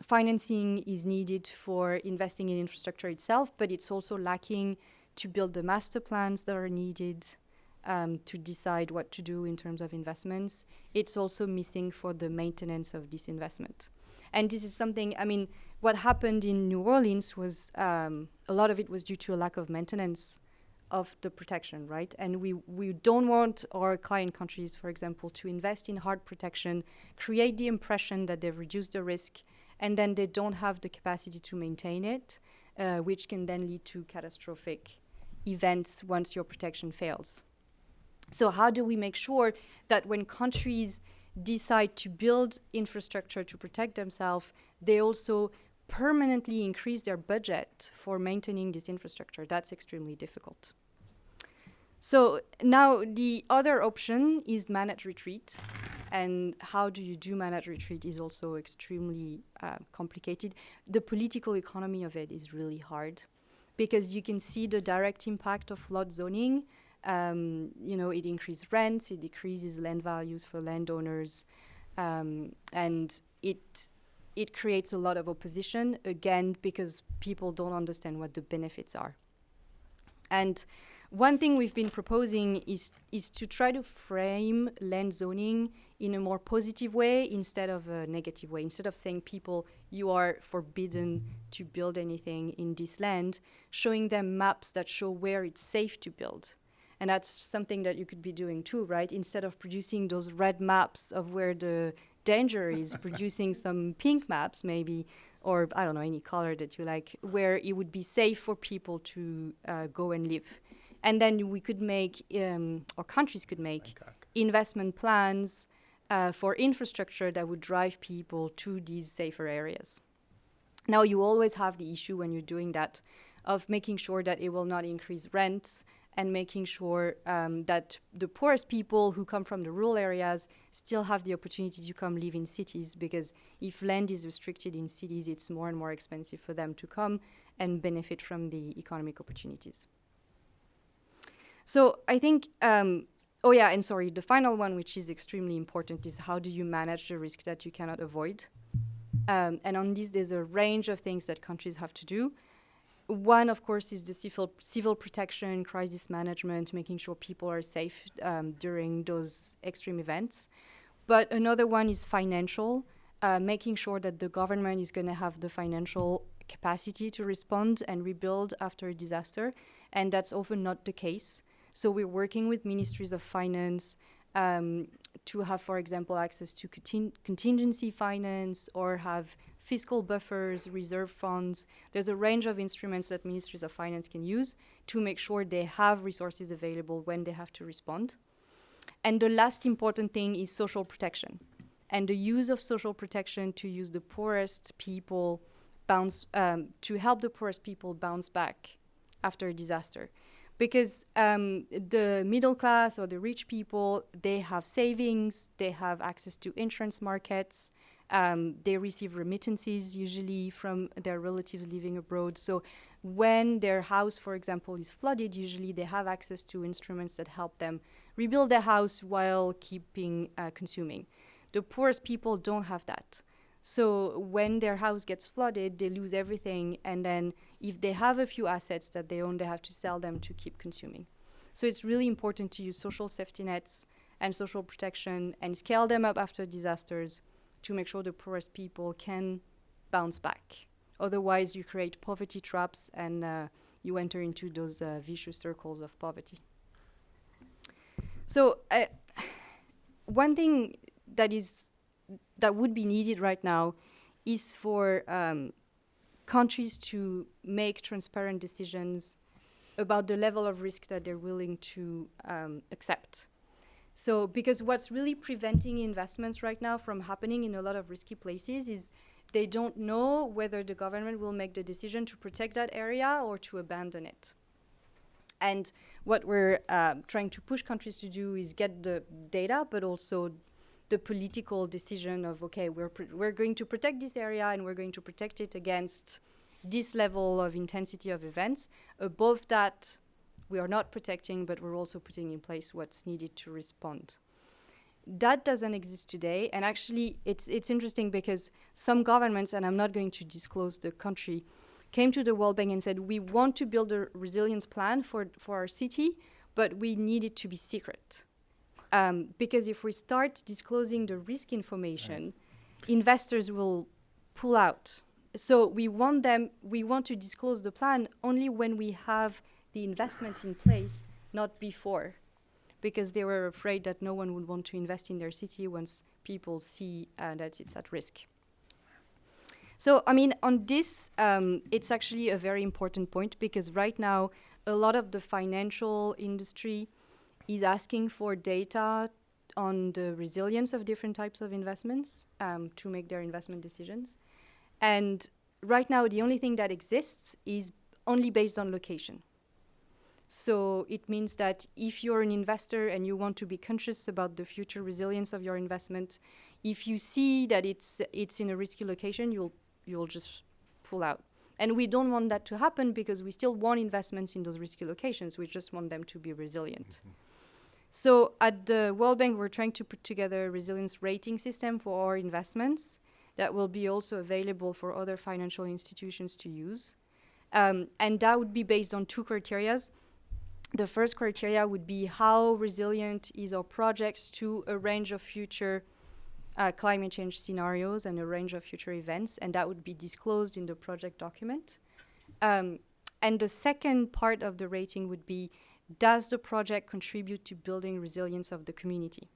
Financing is needed for investing in infrastructure itself, but it's also lacking to build the master plans that are needed to decide what to do in terms of investments. It's also missing for the maintenance of this investment. And this is something, I mean, what happened in New Orleans was a lot of it was due to a lack of maintenance of the protection, right? And we don't want our client countries, for example, to invest in hard protection, create the impression that they've reduced the risk, and then they don't have the capacity to maintain it, which can then lead to catastrophic events once your protection fails. So how do we make sure that when countries decide to build infrastructure to protect themselves, they also permanently increase their budget for maintaining this infrastructure? That's extremely difficult. So now the other option is managed retreat. And how do you do managed retreat is also extremely complicated. The political economy of it is really hard because you can see the direct impact of flood zoning. It increases rents, it decreases land values for landowners, and it creates a lot of opposition, again, because people don't understand what the benefits are. And one thing we've been proposing is to try to frame land zoning in a more positive way instead of a negative way. Instead of saying people, you are forbidden to build anything in this land, showing them maps that show where it's safe to build. And that's something that you could be doing too, right? Instead of producing those red maps of where the danger is, producing some pink maps maybe, or I don't know, any color that you like, where it would be safe for people to go and live. And then we could make, or countries could make, investment plans for infrastructure that would drive people to these safer areas. Now, you always have the issue when you're doing that of making sure that it will not increase rents and making sure that the poorest people who come from the rural areas still have the opportunity to come live in cities, because if land is restricted in cities, it's more and more expensive for them to come and benefit from the economic opportunities. So I think, the final one, which is extremely important, is how do you manage the risk that you cannot avoid? And on this, there's a range of things that countries have to do. One, of course, is the civil protection, crisis management, making sure people are safe during those extreme events. But another one is financial, making sure that the government is going to have the financial capacity to respond and rebuild after a disaster. And that's often not the case. So we're working with ministries of finance to have, for example, access to contingency finance or have fiscal buffers, reserve funds. There's a range of instruments that ministries of finance can use to make sure they have resources available when they have to respond. And the last important thing is social protection, and the use of social protection to use the poorest people to help the poorest people bounce back after a disaster. Because the middle class or the rich people, they have savings, they have access to insurance markets, they receive remittances usually from their relatives living abroad. So when their house, for example, is flooded, usually they have access to instruments that help them rebuild their house while keeping consuming. The poorest people don't have that. So when their house gets flooded, they lose everything. And then if they have a few assets that they own, they have to sell them to keep consuming. So it's really important to use social safety nets and social protection and scale them up after disasters to make sure the poorest people can bounce back. Otherwise, you create poverty traps and you enter into those vicious circles of poverty. So one thing that would be needed right now is for countries to make transparent decisions about the level of risk that they're willing to accept. So, because what's really preventing investments right now from happening in a lot of risky places is they don't know whether the government will make the decision to protect that area or to abandon it. And what we're trying to push countries to do is get the data, but also the political decision of, okay, we're going to protect this area and we're going to protect it against this level of intensity of events. Above that, we are not protecting, but we're also putting in place what's needed to respond. That doesn't exist today, and actually it's interesting because some governments, and I'm not going to disclose the country, came to the World Bank and said, we want to build a resilience plan for our city, but we need it to be secret. Because if we start disclosing the risk information, investors will pull out. So we want to disclose the plan only when we have the investments in place, not before, because they were afraid that no one would want to invest in their city once people see that it's at risk. So, I mean, on this, it's actually a very important point because right now, a lot of the financial industry is asking for data on the resilience of different types of investments to make their investment decisions. And right now, the only thing that exists is only based on location. So it means that if you're an investor and you want to be conscious about the future resilience of your investment, if you see that it's in a risky location, you'll just pull out. And we don't want that to happen because we still want investments in those risky locations. We just want them to be resilient. Mm-hmm. So at the World Bank, we're trying to put together a resilience rating system for our investments that will be also available for other financial institutions to use. And that would be based on two criteria. the first criteria would be how resilient is our projects to a range of future climate change scenarios and a range of future events, and that would be disclosed in the project document. And the second part of the rating would be, does the project contribute to building resilience of the community?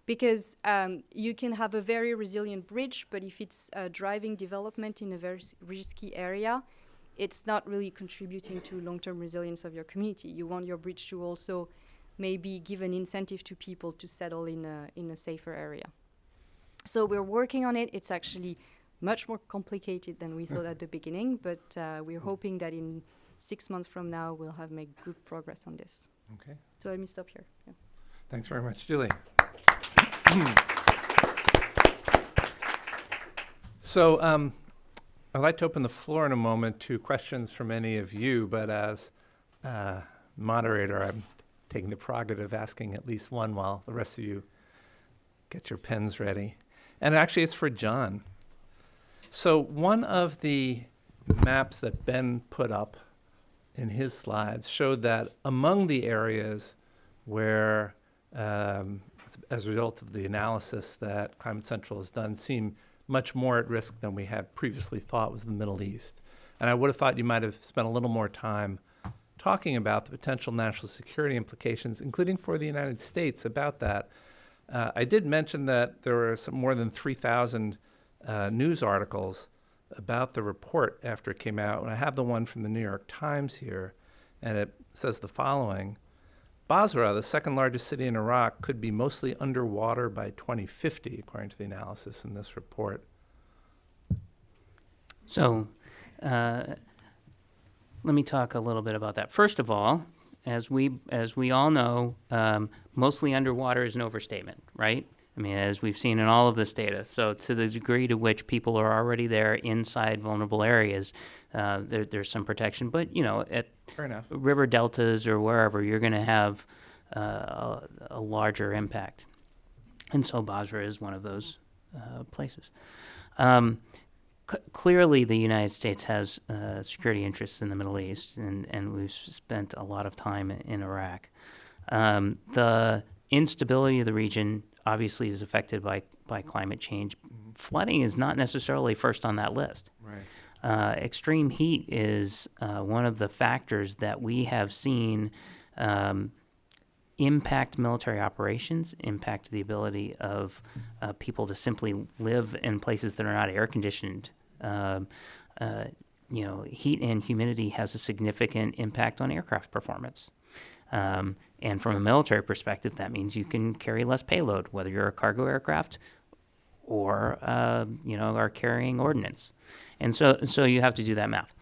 Because you can have a very resilient bridge, but if it's driving development in a very risky area, it's not really contributing to long-term resilience of your community. You want your bridge to also maybe give an incentive to people to settle in a safer area. So we're working on it. It's actually much more complicated than we thought at the beginning, but we're hoping that in 6 months from now, we'll have made good progress on this. Okay. So let me stop here. Yeah. Thanks very much, Julie. So I'd like to open the floor in a moment to questions from any of you, but as moderator, I'm taking the prerogative of asking at least one while the rest of you get your pens ready. And actually, it's for John. So one of the maps that Ben put up in his slides showed that among the areas where, as a result of the analysis that Climate Central has done, seem much more at risk than we had previously thought was the Middle East. And I would have thought you might have spent a little more time talking about the potential national security implications, including for the United States, about that. I did mention that there were more than 3,000 news articles about the report after it came out, and I have the one from the New York Times here, and it says the following: Basra, the second largest city in Iraq, could be mostly underwater by 2050, according to the analysis in this report. So let me talk a little bit about that. First of all, as we all know, mostly underwater is an overstatement, right? I mean, as we've seen in all of this data. So to the degree to which people are already there inside vulnerable areas, there's some protection. But, you know, at Fair enough. river deltas or wherever, you're going to have a larger impact. And so Basra is one of those places. Clearly, the United States has security interests in the Middle East, and we've spent a lot of time in Iraq. The instability of the region obviously is affected by climate change. Flooding is not necessarily first on that list. Right. Extreme heat is one of the factors that we have seen impact military operations, impact the ability of people to simply live in places that are not air conditioned. You know, heat and humidity has a significant impact on aircraft performance. And from a military perspective, that means you can carry less payload, whether you're a cargo aircraft or, you know, are carrying ordnance. And so you have to do that math.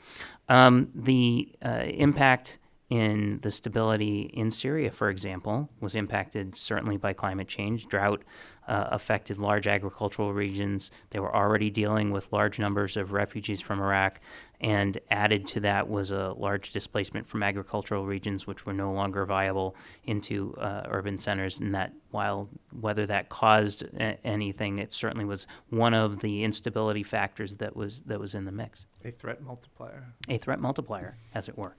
The impact in the stability in Syria, for example, was impacted certainly by climate change. Drought affected large agricultural regions. They were already dealing with large numbers of refugees from Iraq, and added to that was a large displacement from agricultural regions which were no longer viable into urban centers. And that, while whether that caused anything, it certainly was one of the instability factors that was in the mix. A threat multiplier. A threat multiplier, as it were.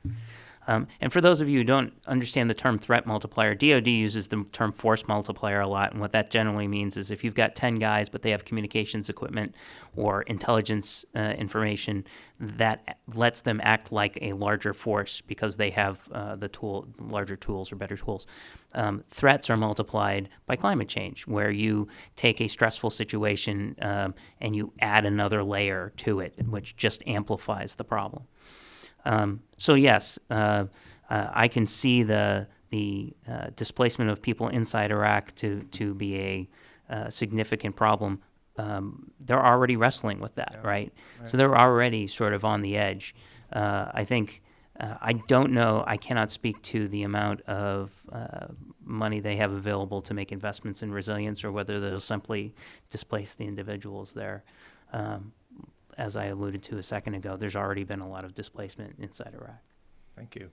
And for those of you who don't understand the term threat multiplier, DoD uses the term force multiplier a lot, and what that generally means is if you've got 10 guys but they have communications equipment or intelligence information, that lets them act like a larger force because they have larger tools or better tools. Threats are multiplied by climate change, where you take a stressful situation and you add another layer to it, which just amplifies the problem. So yes, I can see the displacement of people inside Iraq to be a significant problem. They're already wrestling with that, right? So they're already sort of on the edge. I think I don't know. I cannot speak to the amount of money they have available to make investments in resilience, or whether they'll simply displace the individuals there. As I alluded to a second ago, there's already been a lot of displacement inside Iraq. Thank you.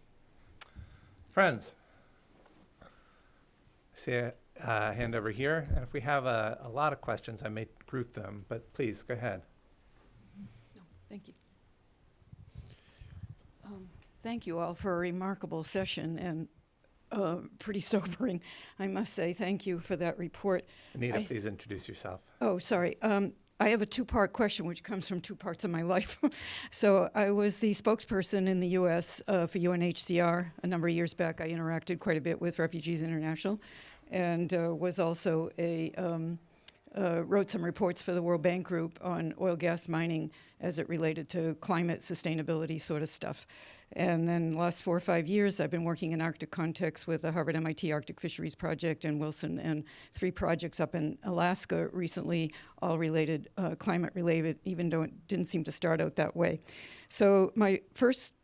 Friends, I see a hand over here, and if we have a lot of questions, I may group them, but please, go ahead. No, thank you. Thank you all for a remarkable session, and pretty sobering, I must say. Thank you for that report. Anita, please introduce yourself. Oh, sorry. I have a two-part question, which comes from two parts of my life. So I was the spokesperson in the U.S. For UNHCR a number of years back. I interacted quite a bit with Refugees International, and was also wrote some reports for the World Bank Group on oil gas mining as it related to climate sustainability sort of stuff. And then the last 4 or 5 years, I've been working in Arctic context with the Harvard MIT Arctic Fisheries Project and Wilson, and 3 projects up in Alaska recently, all related, climate related, even though it didn't seem to start out that way. So my first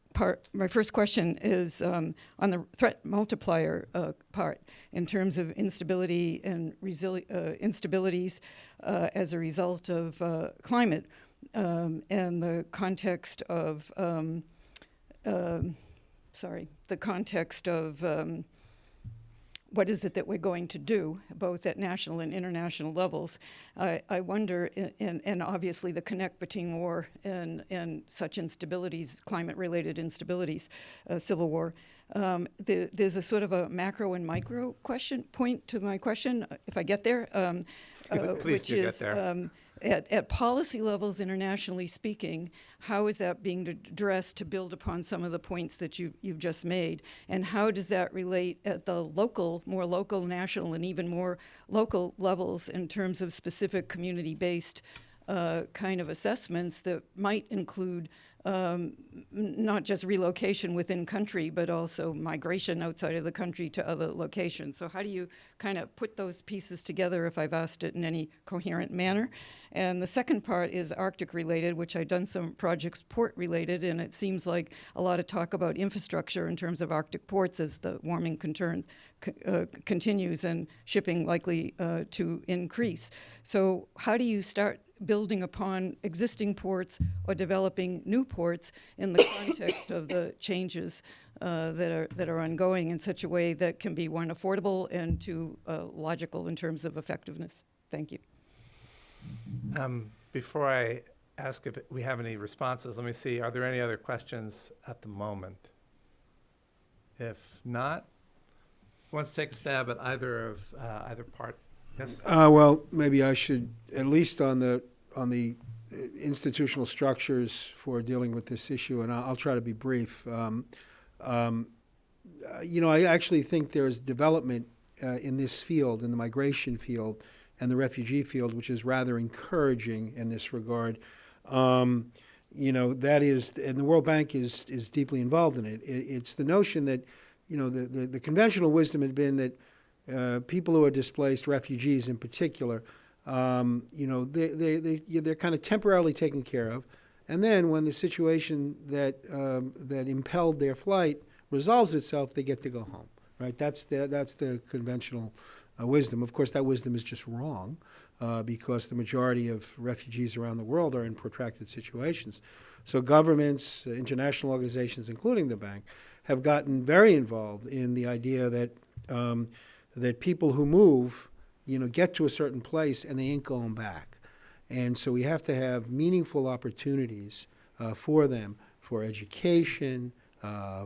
question is on the threat multiplier part, in terms of instability and instabilities as a result of climate, and the context of what is it that we're going to do, both at national and international levels. I wonder, and obviously the connect between war and such instabilities, climate-related instabilities, civil war. There's a sort of a macro and micro point to my question, if I get there, which is at policy levels, internationally speaking, how is that being addressed to build upon some of the points that you've just made? And how does that relate at the more local, national, and even more local levels in terms of specific community-based kind of assessments that might include not just relocation within country, but also migration outside of the country to other locations? So how do you kind of put those pieces together, if I've asked it in any coherent manner? And the second part is Arctic related, which I've done some projects port related, and it seems like a lot of talk about infrastructure in terms of Arctic ports as the warming continues and shipping likely to increase. So how do you start building upon existing ports or developing new ports in the context of the changes that are ongoing in such a way that can be, one, affordable and two, logical in terms of effectiveness? Thank you. Before I ask if we have any responses, let me see, are there any other questions at the moment? If not, who wants to take a stab at either part? Yes? Well, maybe I should, at least on the institutional structures for dealing with this issue, and I'll try to be brief. I actually think there's development in this field, in the migration field and the refugee field, which is rather encouraging in this regard. That is, and the World Bank is deeply involved in it. It's the notion that, the conventional wisdom had been that people who are displaced, refugees in particular, they're kind of temporarily taken care of, and then when the situation that impelled their flight resolves itself, they get to go home. Right? That's the conventional wisdom. Of course, that wisdom is just wrong, because the majority of refugees around the world are in protracted situations. So governments, international organizations, including the bank, have gotten very involved in the idea that that people who move, get to a certain place and they ain't going back. And so we have to have meaningful opportunities for them, for education,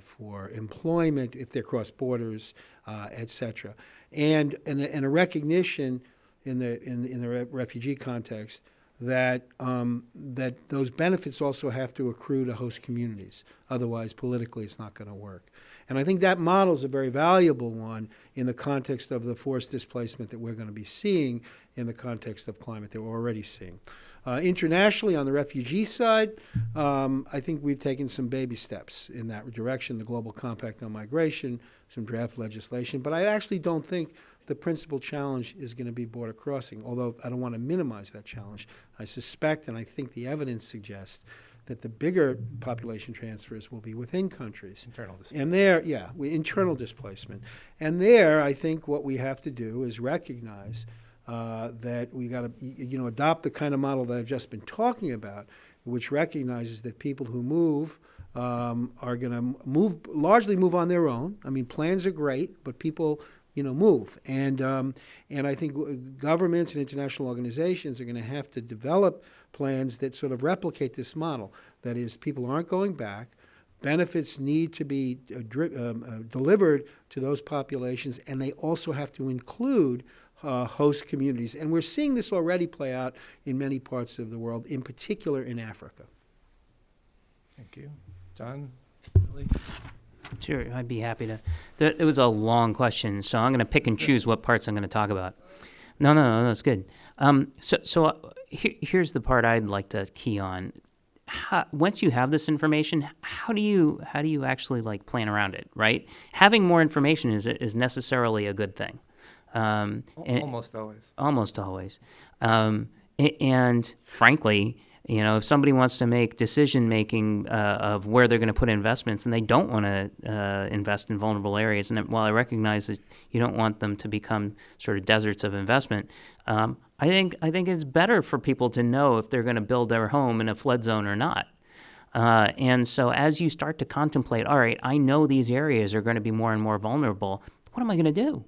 for employment if they're cross borders, et cetera, and a recognition in the refugee context that that those benefits also have to accrue to host communities. Otherwise, politically, it's not going to work. And I think that model is a very valuable one in the context of the forced displacement that we're going to be seeing in the context of climate that we're already seeing. Internationally, on the refugee side, I think we've taken some baby steps in that direction, the Global Compact on Migration, some draft legislation. But I actually don't think the principal challenge is going to be border crossing, although I don't want to minimize that challenge. I suspect, and I think the evidence suggests, that the bigger population transfers will be within countries. Internal displacement. And there, internal displacement. And there, I think what we have to do is recognize that we got to, adopt the kind of model that I've just been talking about, which recognizes that people who move are going to largely move on their own. I mean, plans are great, but people, move. And I think governments and international organizations are going to have to develop plans that sort of replicate this model. That is, people aren't going back, benefits need to be delivered to those populations, and they also have to include host communities. And we're seeing this already play out in many parts of the world, in particular in Africa. Thank you. John? Lily? Sure, I'd be happy to. It was a long question, so I'm going to pick and choose what parts I'm going to talk about. No, it's good. Here's the part I'd like to key on. Once you have this information, how do you actually like plan around it, right? Having more information is necessarily a good thing. Almost always. Almost always. And frankly, if somebody wants to make decision-making of where they're going to put investments and they don't want to invest in vulnerable areas, and while I recognize that you don't want them to become sort of deserts of investment, I think it's better for people to know if they're going to build their home in a flood zone or not. And so as you start to contemplate, all right, I know these areas are going to be more and more vulnerable. What am I going to do?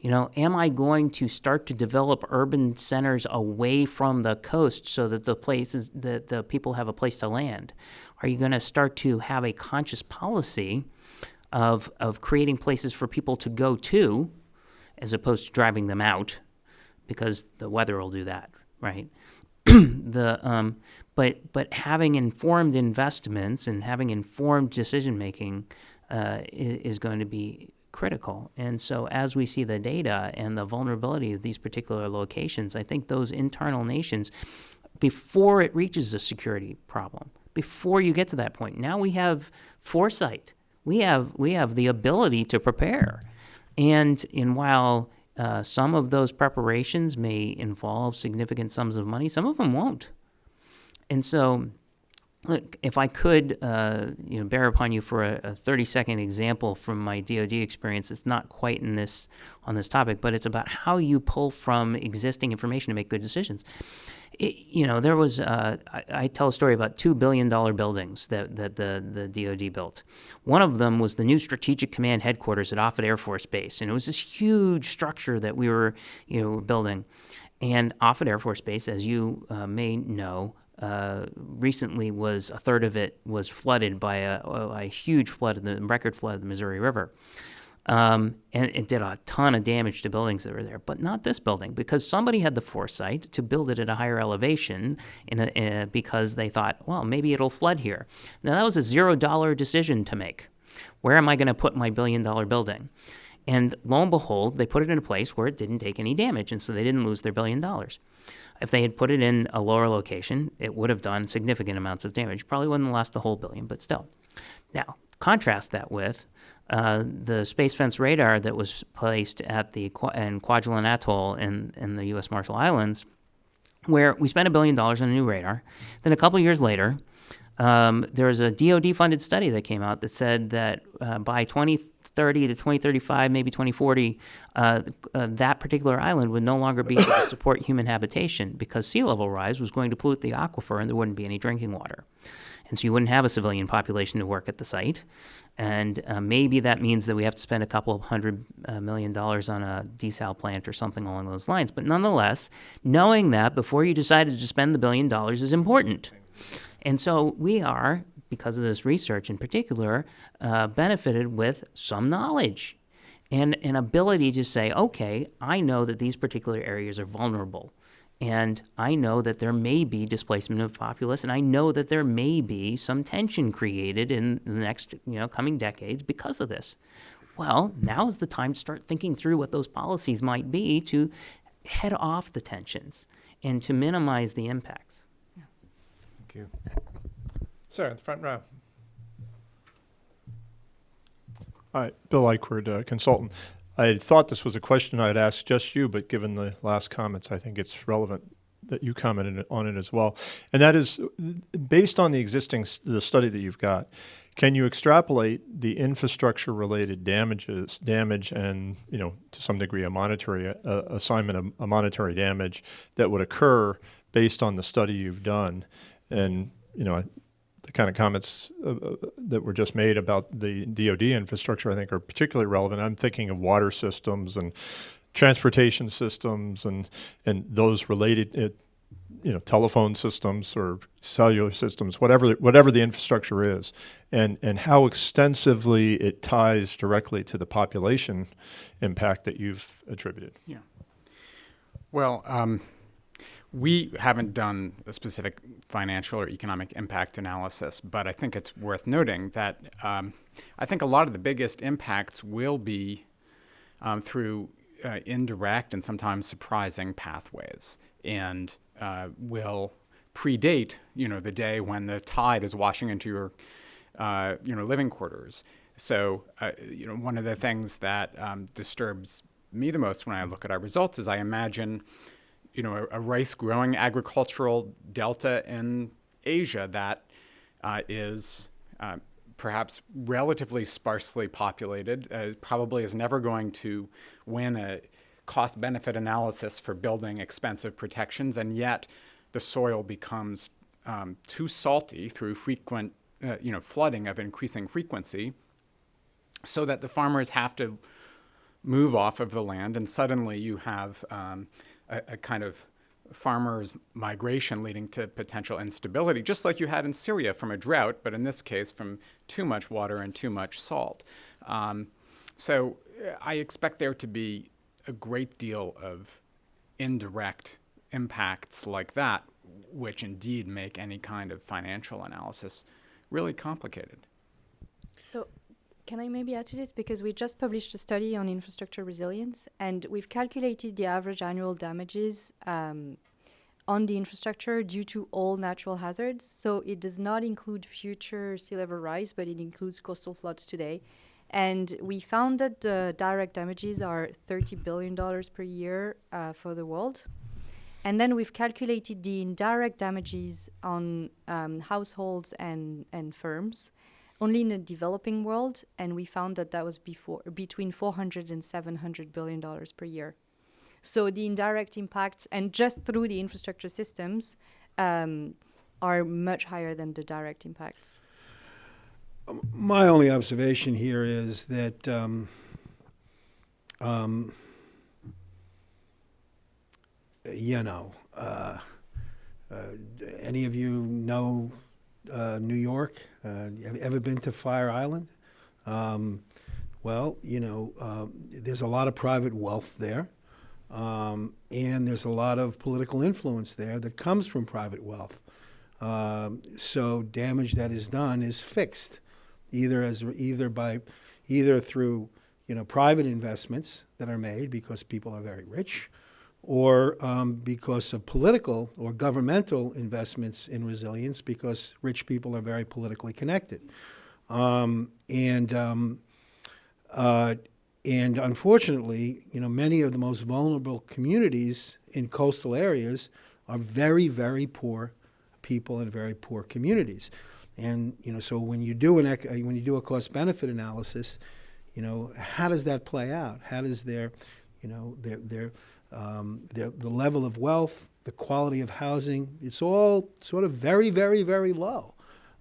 Am I going to start to develop urban centers away from the coast so that the people have a place to land? Are you going to start to have a conscious policy of creating places for people to go to, as opposed to driving them out, because the weather will do that, right? But having informed investments and having informed decision making is going to be critical. And so as we see the data and the vulnerability of these particular locations, I think those internal nations, before it reaches a security problem, before you get to that point, now we have foresight. We have the ability to prepare. And while some of those preparations may involve significant sums of money, some of them won't. And so, look, if I could, bear upon you for a 30-second example from my DoD experience, it's not quite on this topic, but it's about how you pull from existing information to make good decisions. There was I tell a story about $2 billion buildings that the DoD built. One of them was the new Strategic Command Headquarters at Offutt Air Force Base, and it was this huge structure that we were building. And Offutt Air Force Base, as you may know, recently a third of it was flooded by a huge flood, record flood of the Missouri River. And it did a ton of damage to buildings that were there, but not this building, because somebody had the foresight to build it at a higher elevation because they thought, well, maybe it'll flood here. Now, that was a $0 decision to make. Where am I going to put my $1 billion building? And lo and behold, they put it in a place where it didn't take any damage, and so they didn't lose their $1 billion. If they had put it in a lower location, it would have done significant amounts of damage. Probably wouldn't last the whole $1 billion, but still. Now, contrast that with the space fence radar that was placed at in Kwajalein Atoll in the U.S. Marshall Islands, where we spent $1 billion on a new radar. Then a couple of years later, there was a DoD-funded study that came out that said that by 2030 to 2035, maybe 2040, that particular island would no longer be able to support human habitation because sea level rise was going to pollute the aquifer and there wouldn't be any drinking water. And so you wouldn't have a civilian population to work at the site. And maybe that means that we have to spend a couple of $100 million on a desal plant or something along those lines. But nonetheless, knowing that before you decided to spend the $1 billion is important. And so we are, because of this research in particular, benefited with some knowledge and an ability to say, okay, I know that these particular areas are vulnerable. And I know that there may be displacement of populace, and I know that there may be some tension created in the next, coming decades because of this. Well, now is the time to start thinking through what those policies might be to head off the tensions and to minimize the impacts. Thank you. Sir, in the front row. Hi, Bill Eichward, consultant. I thought this was a question I'd ask just you, but given the last comments, I think it's relevant that you commented on it as well. And that is, based on the study that you've got, can you extrapolate the infrastructure-related damage and, to some degree, a monetary assignment of a monetary damage that would occur based on the study you've done? And, the kind of comments that were just made about the DoD infrastructure, I think, are particularly relevant. I'm thinking of water systems and transportation systems and those related telephone systems or cellular systems, whatever the infrastructure is, and how extensively it ties directly to the population impact that you've attributed. Yeah. Well, we haven't done a specific financial or economic impact analysis, but I think it's worth noting that I think a lot of the biggest impacts will be through indirect and sometimes surprising pathways, and will predate, the day when the tide is washing into your, living quarters. So, one of the things that disturbs me the most when I look at our results is I imagine, a rice-growing agricultural delta in Asia that is perhaps relatively sparsely populated, probably is never going to win a cost-benefit analysis for building expensive protections, and yet the soil becomes too salty through frequent, flooding of increasing frequency, so that the farmers have to move off of the land, and suddenly you have a kind of farmers' migration leading to potential instability, just like you had in Syria from a drought, but in this case from too much water and too much salt. So I expect there to be a great deal of indirect impacts like that, which indeed make any kind of financial analysis really complicated. So can I maybe add to this? Because we just published a study on infrastructure resilience, and we've calculated the average annual damages on the infrastructure due to all natural hazards. So it does not include future sea level rise, but it includes coastal floods today. And we found that the direct damages are $30 billion per year for the world. And then we've calculated the indirect damages on households and firms, only in the developing world, and we found that was between $400 and $700 billion per year. So the indirect impacts, and just through the infrastructure systems, are much higher than the direct impacts. My only observation here is that any of you know New York? Have you ever been to Fire Island? There's a lot of private wealth there, and there's a lot of political influence there that comes from private wealth. So damage that is done is fixed, either through private investments that are made because people are very rich, or because of political or governmental investments in resilience because rich people are very politically connected. And unfortunately, many of the most vulnerable communities in coastal areas are very, very poor people and very poor communities. And so when you do a cost-benefit analysis, how does that play out? How does the level of wealth, the quality of housing, it's all sort of very, very, very low.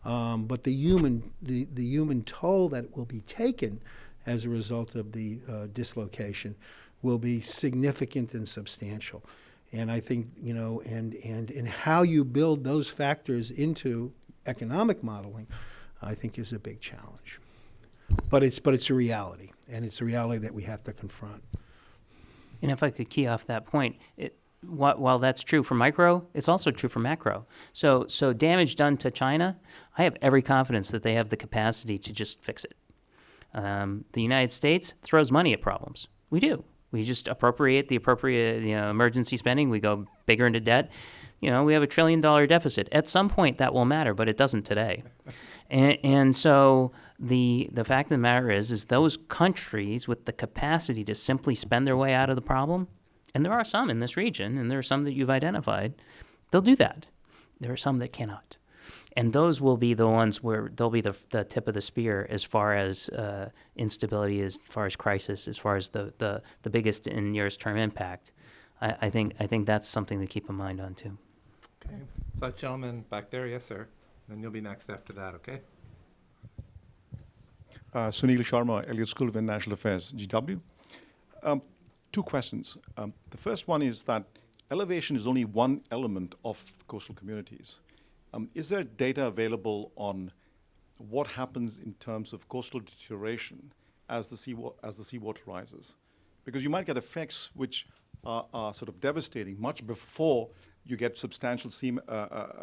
But the human toll that will be taken as a result of the dislocation will be significant and substantial. And I think, and how you build those factors into economic modeling, I think is a big challenge. But it's a reality, and it's a reality that we have to confront. And if I could key off that point, while that's true for micro, it's also true for macro. So damage done to China, I have every confidence that they have the capacity to just fix it. The United States throws money at problems. We do. We just appropriate the appropriate emergency spending. We go bigger into debt. We have $1 trillion deficit. At some point, that will matter, but it doesn't today. And so the fact of the matter is those countries with the capacity to simply spend their way out of the problem, and there are some in this region, and there are some that you've identified, they'll do that. There are some that cannot. And those will be the ones where they'll be the tip of the spear as far as instability, as far as crisis, as far as the biggest and nearest term impact. I think that's something to keep in mind on too. Okay. So that gentleman back there, yes, sir. Then you'll be next after that, okay? Sunil Sharma, Elliott School of International Affairs, GW. Two questions. The first one is that elevation is only one element of coastal communities. Is there data available on what happens in terms of coastal deterioration as the seawater rises? Because you might get effects which are sort of devastating much before you get substantial sea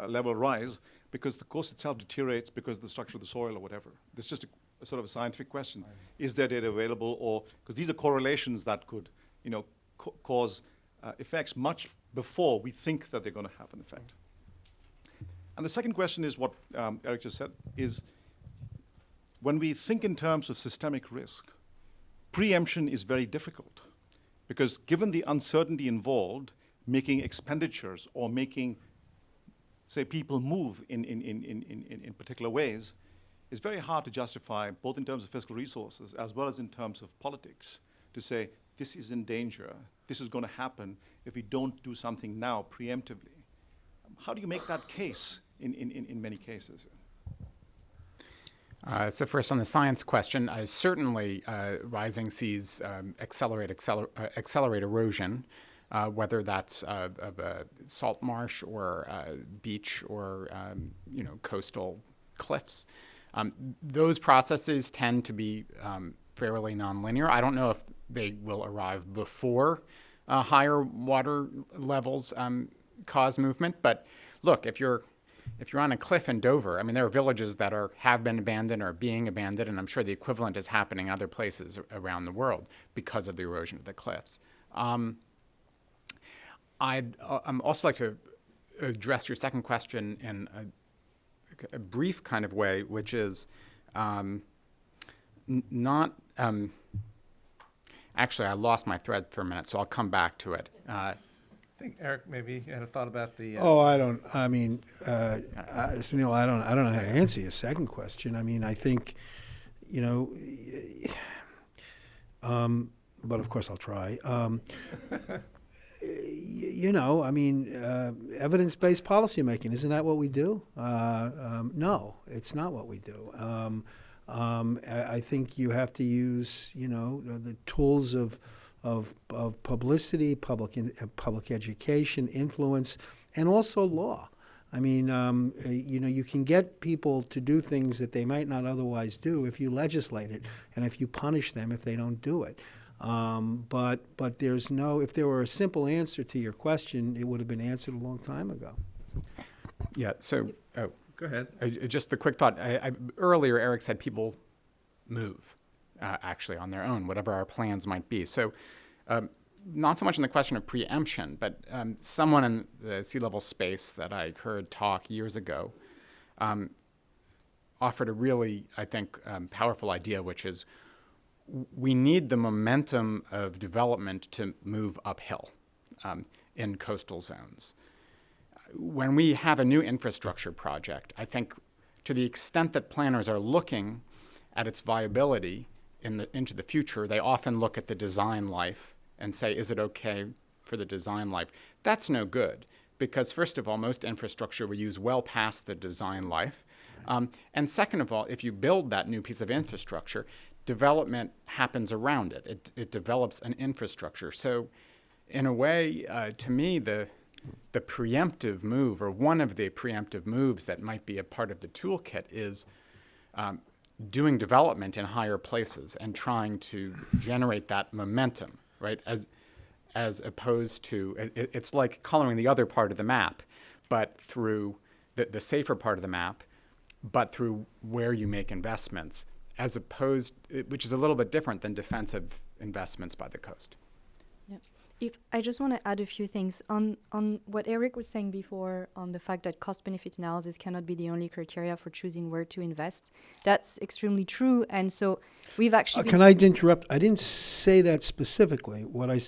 level rise, because the coast itself deteriorates because of the structure of the soil or whatever. This is just a sort of a scientific question. Is there data available, or because these are correlations that could, cause effects much before we think that they're going to have an effect. And the second question is what Eric just said, is when we think in terms of systemic risk, preemption is very difficult, because given the uncertainty involved, making expenditures or making, say, people move in particular ways is very hard to justify, both in terms of fiscal resources as well as in terms of politics, to say this is in danger, this is going to happen if we don't do something now preemptively. How do you make that case in many cases? So first on the science question, certainly rising seas accelerate erosion, whether that's of a salt marsh or beach or coastal cliffs. Those processes tend to be fairly nonlinear. I don't know if they will arrive before higher water levels cause movement, but look, if you're on a cliff in Dover, I mean, there are villages that have been abandoned or are being abandoned, and I'm sure the equivalent is happening in other places around the world because of the erosion of the cliffs. I'd also like to address your second question in a brief kind of way, which is not actually, I lost my thread for a minute, so I'll come back to it. I think, Eric, maybe you had a thought about the... Sunil, I don't know how to answer your second question. I mean, I think, but of course I'll try. Evidence-based policymaking, isn't that what we do? No, it's not what we do. I think you have to use, the tools of publicity, public education, influence, and also law. I mean, you can get people to do things that they might not otherwise do if you legislate it and if you punish them if they don't do it. But if there were a simple answer to your question, it would have been answered a long time ago. Yeah, so... Go ahead. Just the quick thought. Earlier, Eric said people move, actually, on their own, whatever our plans might be. So not so much in the question of preemption, but someone in the sea level space that I heard talk years ago offered a really, I think, powerful idea, which is we need the momentum of development to move uphill in coastal zones. When we have a new infrastructure project, I think to the extent that planners are looking at its viability into the future, they often look at the design life and say, is it okay for the design life? That's no good, because first of all, most infrastructure we use well past the design life. And second of all, if you build that new piece of infrastructure, development happens around it. It develops an infrastructure. So in a way, to me, the preemptive move, or one of the preemptive moves that might be a part of the toolkit, is doing development in higher places and trying to generate that momentum, right? As opposed to, it's like coloring the other part of the map, but through the safer part of the map, but through where you make investments, as opposed, which is a little bit different than defensive investments by the coast. If I just want to add a few things on what Eric was saying before on the fact that cost-benefit analysis cannot be the only criteria for choosing where to invest. That's extremely true, and so we've actually. Can I interrupt? I didn't say that specifically. You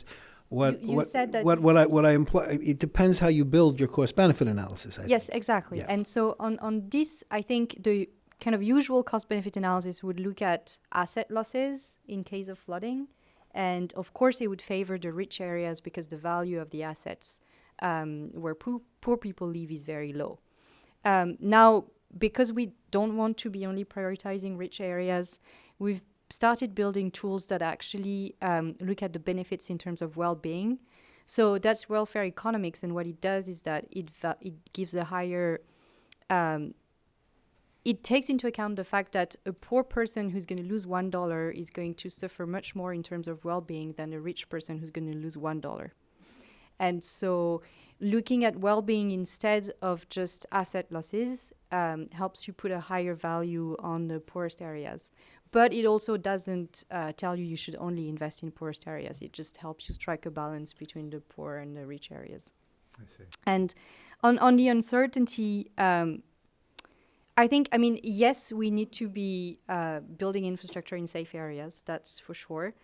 said that. What I imply? It depends how you build your cost-benefit analysis. Yes, exactly. Yeah. And so on this, I think the kind of usual cost-benefit analysis would look at asset losses in case of flooding. And of course, it would favor the rich areas because the value of the assets where poor people live is very low. Now, because we don't want to be only prioritizing rich areas, we've started building tools that actually look at the benefits in terms of well-being. So that's welfare economics, and what it does is that it gives a higher it takes into account the fact that a poor person who's going to lose $1 is going to suffer much more in terms of well-being than a rich person who's going to lose $1. And so looking at well-being instead of just asset losses helps you put a higher value on the poorest areas. But it also doesn't tell you should only invest in poorest areas. It just helps you strike a balance between the poor and the rich areas. I see. And on the uncertainty, I think, yes, we need to be building infrastructure in safe areas, that's for sure.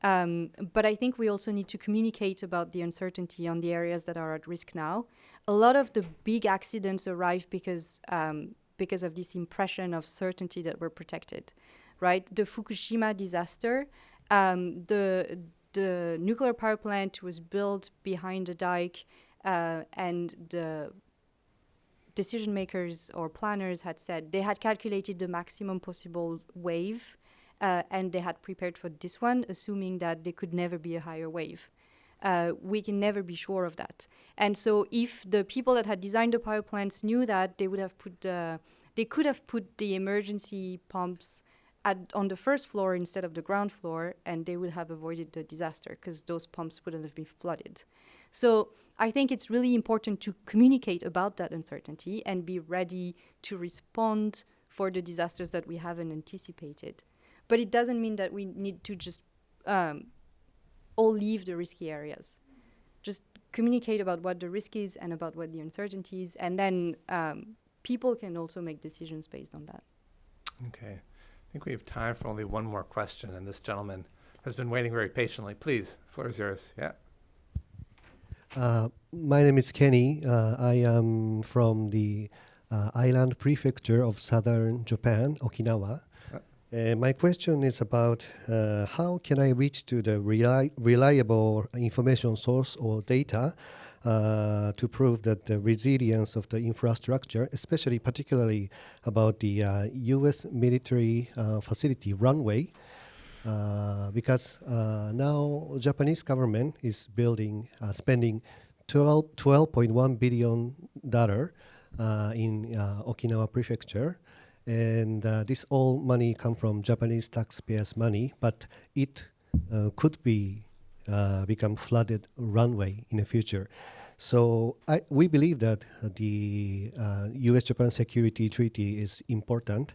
But I think we also need to communicate about the uncertainty on the areas that are at risk now. A lot of the big accidents arrive because of this impression of certainty that we're protected, right? The Fukushima disaster, the nuclear power plant was built behind a dike, and the decision makers or planners had said they had calculated the maximum possible wave, and they had prepared for this one, assuming that there could never be a higher wave. We can never be sure of that. And so if the people that had designed the power plants knew that, they could have put the emergency pumps on the first floor instead of the ground floor, and they would have avoided the disaster because those pumps wouldn't have been flooded. So I think it's really important to communicate about that uncertainty and be ready to respond for the disasters that we haven't anticipated. But it doesn't mean that we need to just all leave the risky areas. Just communicate about what the risk is and about what the uncertainty is, and then people can also make decisions based on that. Okay. I think we have time for only one more question, and this gentleman has been waiting very patiently. Please, floor is yours. Yeah. My name is Kenny. I am from the island prefecture of southern Japan, Okinawa. My question is about how can I reach to the reliable information source or data to prove that the resilience of the infrastructure, especially particularly about the U.S. military facility runway, because now Japanese government is spending $12.1 billion in Okinawa prefecture. And this all money come from Japanese taxpayers' money, but it could be become flooded runway in the future. So we believe that the U.S.-Japan Security Treaty is important,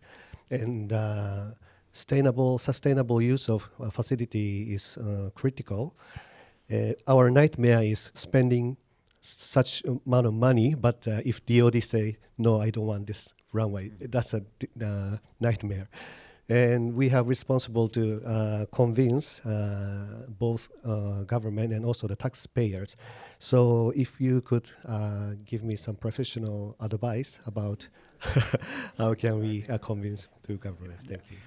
and sustainable use of a facility is critical. Our nightmare is spending such amount of money, but if DOD say, no, I don't want this runway, that's a nightmare. And we have responsible to convince both government and also the taxpayers. So if you could give me some professional advice about how can we convince two governments. Thank you.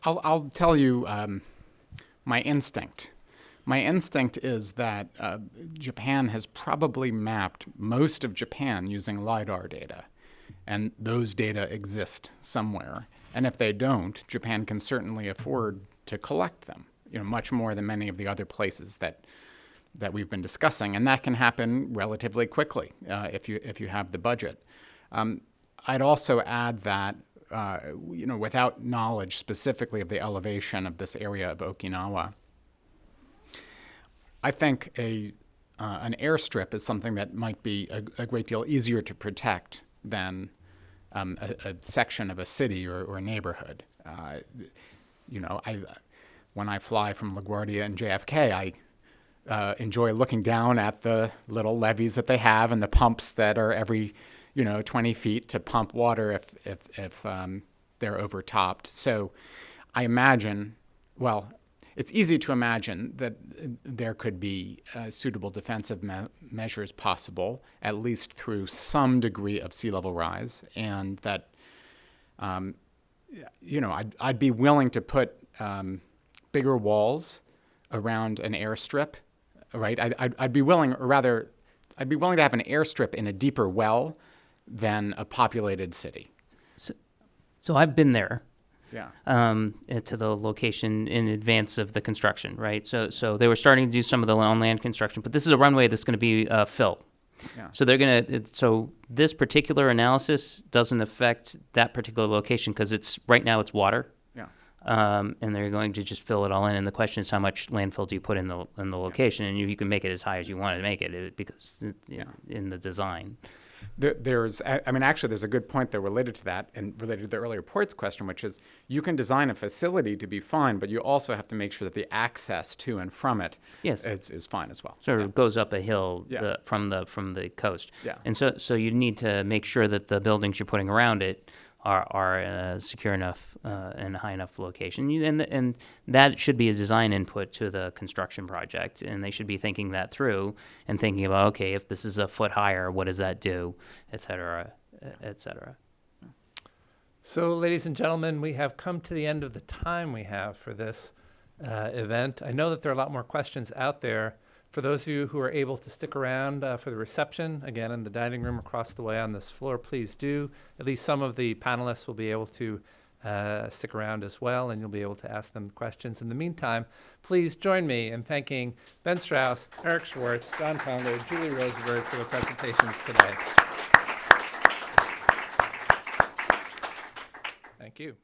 I'll tell you my instinct. My instinct is that Japan has probably mapped most of Japan using LiDAR data, and those data exist somewhere. And if they don't, Japan can certainly afford to collect them, much more than many of the other places that we've been discussing, and that can happen relatively quickly if you have the budget. I'd also add that without knowledge specifically of the elevation of this area of Okinawa, I think an airstrip is something that might be a great deal easier to protect than a section of a city or a neighborhood. When I fly from LaGuardia and JFK, I enjoy looking down at the little levees that they have and the pumps that are every 20 feet to pump water if they're overtopped. So I imagine, it's easy to imagine that there could be suitable defensive measures possible, at least through some degree of sea level rise, and that, I'd be willing to put bigger walls around an airstrip, right? I'd be willing to have an airstrip in a deeper well than a populated city. So I've been there. to the location in advance of the construction, right? So they were starting to do some of the on-land construction, but this is a runway that's going to be filled. Yeah. So they're going to. So this particular analysis doesn't affect that particular location because it's right now it's water. Yeah. And they're going to just fill it all in. And the question is, how much landfill do you put in the location? And you can make it as high as you want to make it because in the design. There's a good point there related to that and related to the earlier ports question, which is you can design a facility to be fine, but you also have to make sure that the access to and from it is fine as well. So it goes up a hill Yeah. from the coast. Yeah. And so you need to make sure that the buildings you're putting around it are secure enough and high enough location. And that should be a design input to the construction project. And they should be thinking that through and thinking about, okay, if this is a foot higher, what does that do, et cetera, et cetera. So, ladies and gentlemen, we have come to the end of the time we have for this event. I know that there are a lot more questions out there. For those of you who are able to stick around for the reception, again, in the dining room across the way on this floor, please do. At least some of the panelists will be able to stick around as well, and you'll be able to ask them questions. In the meantime, please join me in thanking Ben Strauss, Eric Schwartz, John Poundler, Julie Rosenberg for the presentations today. Thank you.